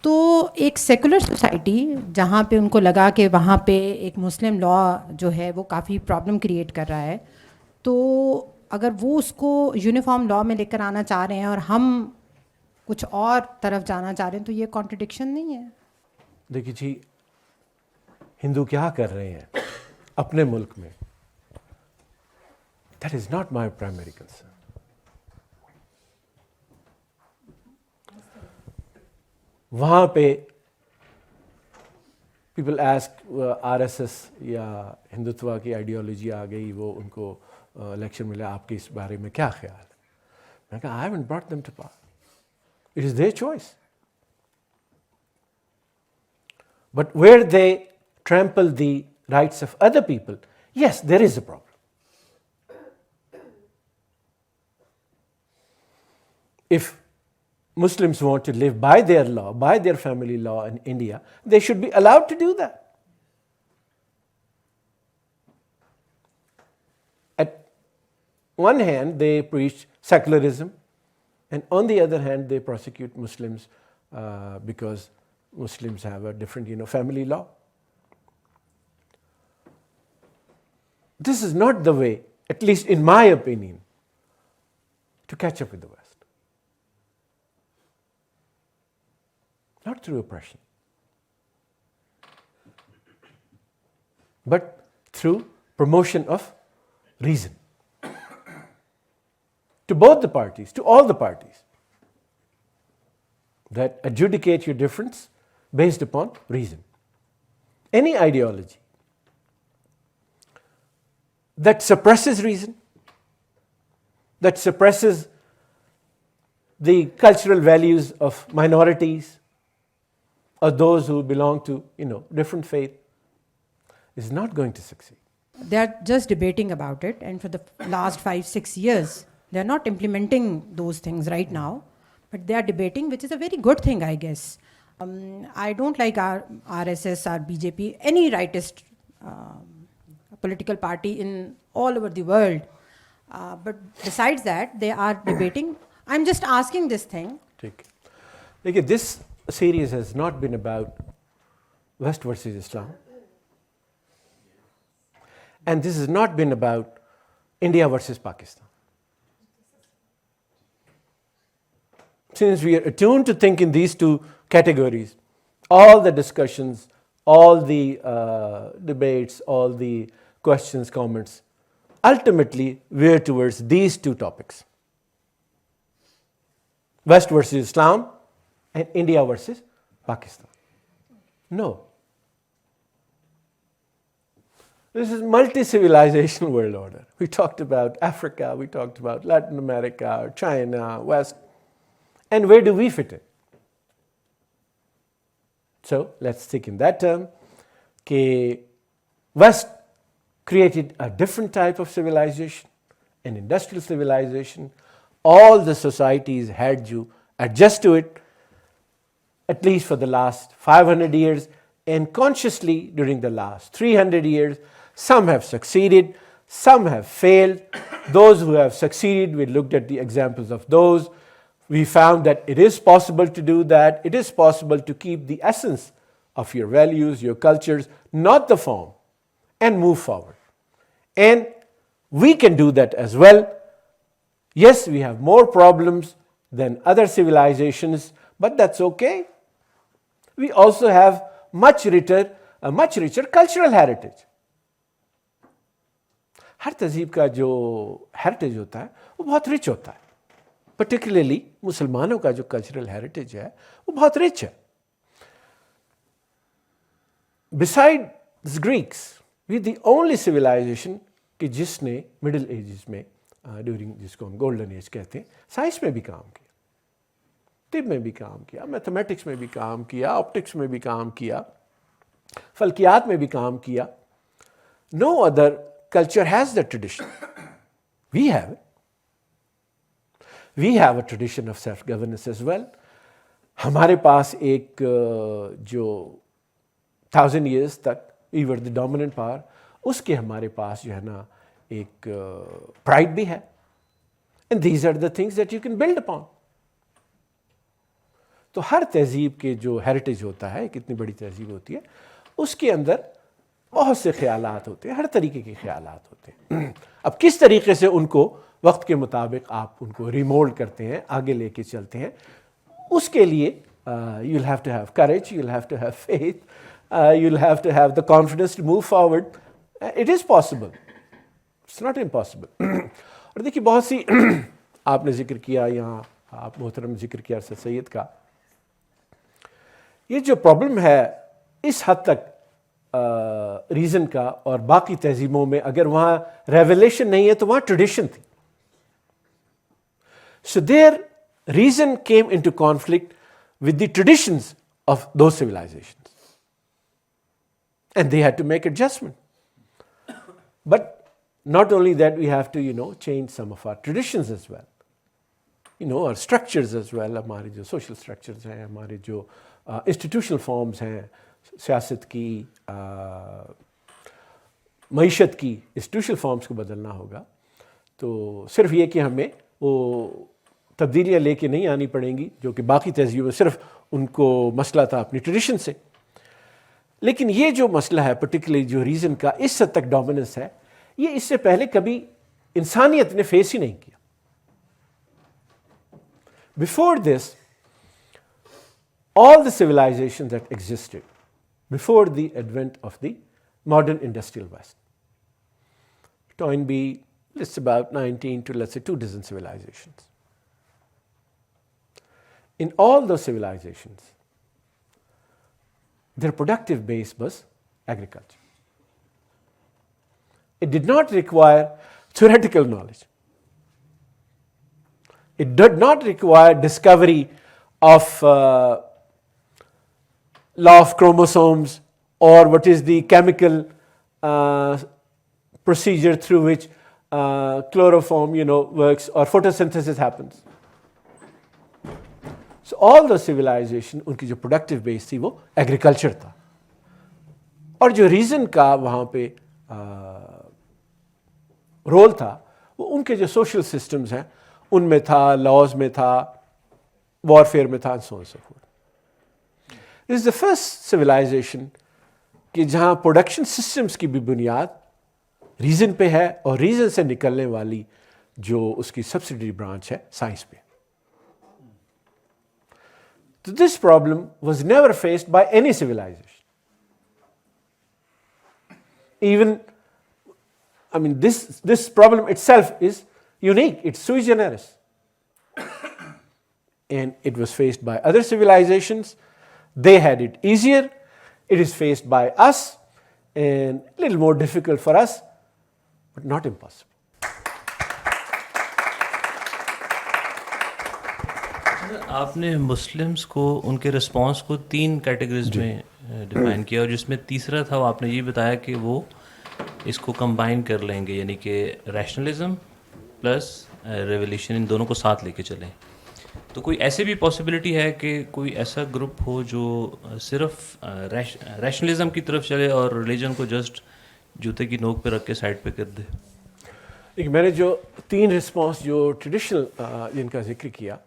तो एक सेकुलर सोसाइटी जहाँ पे उनको लगा कि वहाँ पे एक मुस्लिम लॉ जो है वो काफ़ी प्रॉब्लम क्रिएट कर रहा है, तो अगर वो उसको यूनिफॉर्म लॉ में लेकर आना चाह रहे हैं और हम कुछ और तरफ जाना चाह रहे हैं, तो ये कॉन्ट्रडिक्शन नहीं है? देखिए जी, हिंदू क्या कर रहे हैं अपने मुल्क में, that is not my primary concern. वहाँ पे पीपल आस्क आरएसएस या हिंदुत्व की आइडियोलॉजी आ गई, वो उनको इलेक्शन मिला, आपके इस बारे में क्या ख्याल है? मैं कहा, I haven't brought them to power, it is their choice. But where they trample the rights of other people, yes, there is a problem. If Muslims want to live by their law, by their family law in India, they should be allowed to do that. At one hand, they preach secularism, and on the other hand, they prosecute Muslims because Muslims have a different, family law. This is not the way, at least in my opinion, to catch up with the West. Not through oppression, but through promotion of reason. To both the parties, to all the parties, that adjudicate your difference based upon reason. Any ideology that suppresses reason, that suppresses the cultural values of minorities or those who belong to, different faith, is not going to succeed. They are just debating about it, and for the last 5-6 years, they are not implementing those things right now, but they are debating, which is a very good thing, I guess. I don't like our RSS or BJP, any rightist political party in all over the world. But besides that, they are debating. I'm just asking this thing. Look, this series has not been about West versus Islam. And this has not been about India versus Pakistan. Since we are attuned to think in these two categories, all the discussions, all the debates, all the questions, comments ultimately veer towards these two topics: West versus Islam and India versus Pakistan. No. This is multi-civilizational world order. We talked about Africa, we talked about Latin America, China, West. And where do we fit in? So let's stick in that term. West created a different type of civilization, an industrial civilization. All the societies had you adjust to it, at least for the last 500 years, and consciously during the last 300 years. Some have succeeded, some have failed. Those who have succeeded, we looked at the examples of those. We found that it is possible to do that. It is possible to keep the essence of your values, your cultures, not the form, and move forward. And we can do that as well. Yes, we have more problems than other civilizations, but that's okay. We also have a much richer cultural heritage. हर तहजीब का जो heritage होता है वो बहुत rich होता है. Particularly मुसलमानों का जो कल्चरल हेरिटेज है वो बहुत रिच है. Besides Greeks we the only civilisation कि जिसने मिडिल एजेस में ड्यूरिंग जिसको हम गोल्डन एज कहते हैं साइंस में भी काम किया, तिब में भी काम किया, मैथमेटिक्स में भी काम किया, ऑप्टिक्स में भी काम किया, फल्कियात में भी काम किया. No other culture has that tradition. We have it. We have a tradition of self-governance as well. हमारे पास एक जो 1000 years तक we were the dominant power, उसके हमारे पास जो है ना एक pride भी है. And these are the things that you can build upon. तो हर तहजीब के जो हेरिटेज होता है, कितनी बड़ी तहजीब होती है, उसके अंदर बहुत से ख्यालात होते हैं, हर तरीके के ख्यालात होते हैं. अब किस तरीके से उनको वक्त के मुताबिक आप उनको रिमोल्ड करते हैं, आगे लेके चलते हैं, उसके लिए you will have to have courage, you will have to have faith, you will have to have the confidence to move forward. It is possible, it's not impossible. और देखिए बहुत सी आपने जिक्र किया, यहाँ आप मोहतरम जिक्र किया सैयद का, ये जो प्रॉब्लम है इस हद तक रीज़न का, और बाकी तहजीबों में अगर वहाँ रेवलेशन नहीं है तो वहाँ ट्रेडिशन थी. So there reason came into conflict with the traditions of those civilisations and they had to make adjustment. But not only that, we have to change some of our traditions as well, और structures as well. हमारे जो social structures हैं, हमारे जो institutional forms हैं, सियासत की, मईशत की इंस्टीट्यूशनल फॉर्म्स को बदलना होगा. तो सिर्फ ये कि हमें वो तब्दीलियाँ लेके नहीं आनी पड़ेंगी जो कि बाकी तहजीबों सिर्फ उनको मसला था अपनी ट्रेडिशन से. लेकिन ये जो मसला है पर्टिकुलरली जो रीज़न का इस हद तक डोमिनेंस है, ये इससे पहले कभी इंसानियत ने फेस ही नहीं किया. Before this all the civilizations that existed before the advent of the modern industrial West, Toynbee lists about 19 to let's say 24 civilizations. In all those civilizations, their productive base was agriculture. It did not require theoretical knowledge. It did not require discovery of law of chromosomes or what is the chemical procedure through which chloroform works or photosynthesis happens. So all the civilization, उनकी जो productive base थी वो agriculture था. और जो reason का वहाँ पे रोल था वो उनके जो social systems हैं उनमें था, laws में था, warfare में था, and so on and so forth. This is the first civilization कि जहाँ प्रोडक्शन सिस्टम्स की भी बुनियाद रीज़न पे है और रीज़न से निकलने वाली जो उसकी सब्सिडरी ब्रांच है साइंस पे. So this problem was never faced by any civilization. Even I mean, this problem itself is unique. It's sui generis. And it was faced by other civilizations. They had it easier. It is faced by us and a little more difficult for us, but not impossible. आपने Muslims को उनके response को 3 categories में define किया और जिसमें तीसरा था वो आपने ये बताया कि वो इसको कंबाइन कर लेंगे, यानी कि रैशनलिज्म प्लस रेवोल्यूशन, इन दोनों को साथ लेके चलें। तो कोई ऐसे भी पॉसिबिलिटी है कि कोई ऐसा ग्रुप हो जो सिर्फ रैशनलिज्म की तरफ चले और रिलीजन को जस्ट जूते की नोक पे रख के साइड पे कर दे? देखिए, मैंने जो 3 रिस्पांस जो ट्रेडिशनल जिनका जिक्र किया,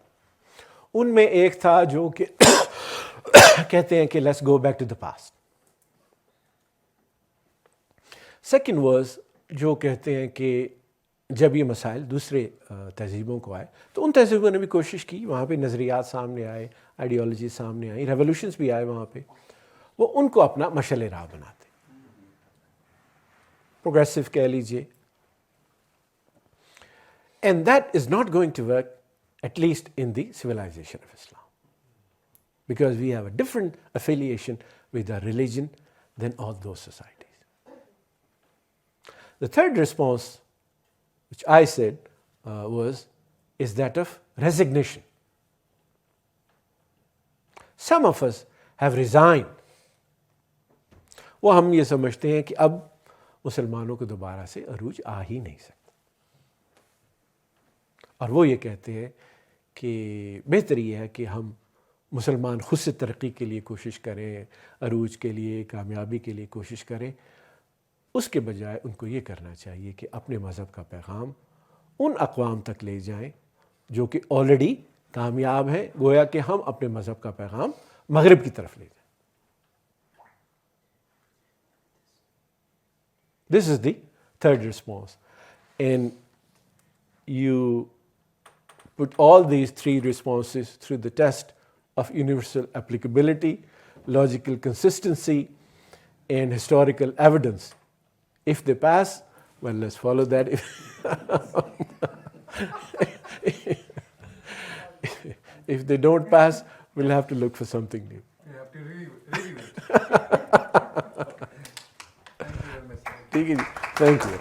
उनमें एक था जो कि कहते हैं कि let's go back to the past. Second was जो कहते हैं कि जब ये मसाइल दूसरे तहजीबों को आए तो उन तहजीबों ने भी कोशिश की, वहाँ पे नज़रियात सामने आए, आइडियोलॉजी सामने आई, रेवोल्यूशंस भी आए वहाँ पे, वो उनको अपना मशल राह बनाते, प्रोग्रेसिव कह लीजिए। And that is not going to work at least in the civilization of Islam, because we have a different affiliation with our religion than all those societies. The third response, which I said is that of resignation. Some of us have resigned. वो हम ये समझते हैं कि अब मुसलमानों को दोबारा से अरूज आ ही नहीं सकता, और वो ये कहते हैं कि बेहतर ये है कि हम मुसलमान खुद से तरक्की के लिए कोशिश करें, अरूज के लिए, कामयाबी के लिए कोशिश करें। उसके बजाय उनको ये करना चाहिए कि अपने मज़हब का पैगाम उन अक़वाम तक ले जाएं जो कि ऑलरेडी कामयाब हैं, गोया कि हम अपने मज़हब का पैगाम मगरिब की तरफ ले जाएं। This is the third response. And you put all these 3 responses through the test of universal applicability, logical consistency, and historical evidence. If they pass, well, let's follow that. If they don't pass, we'll have to look for something new. You have to review it. Thank you very much. Thank you.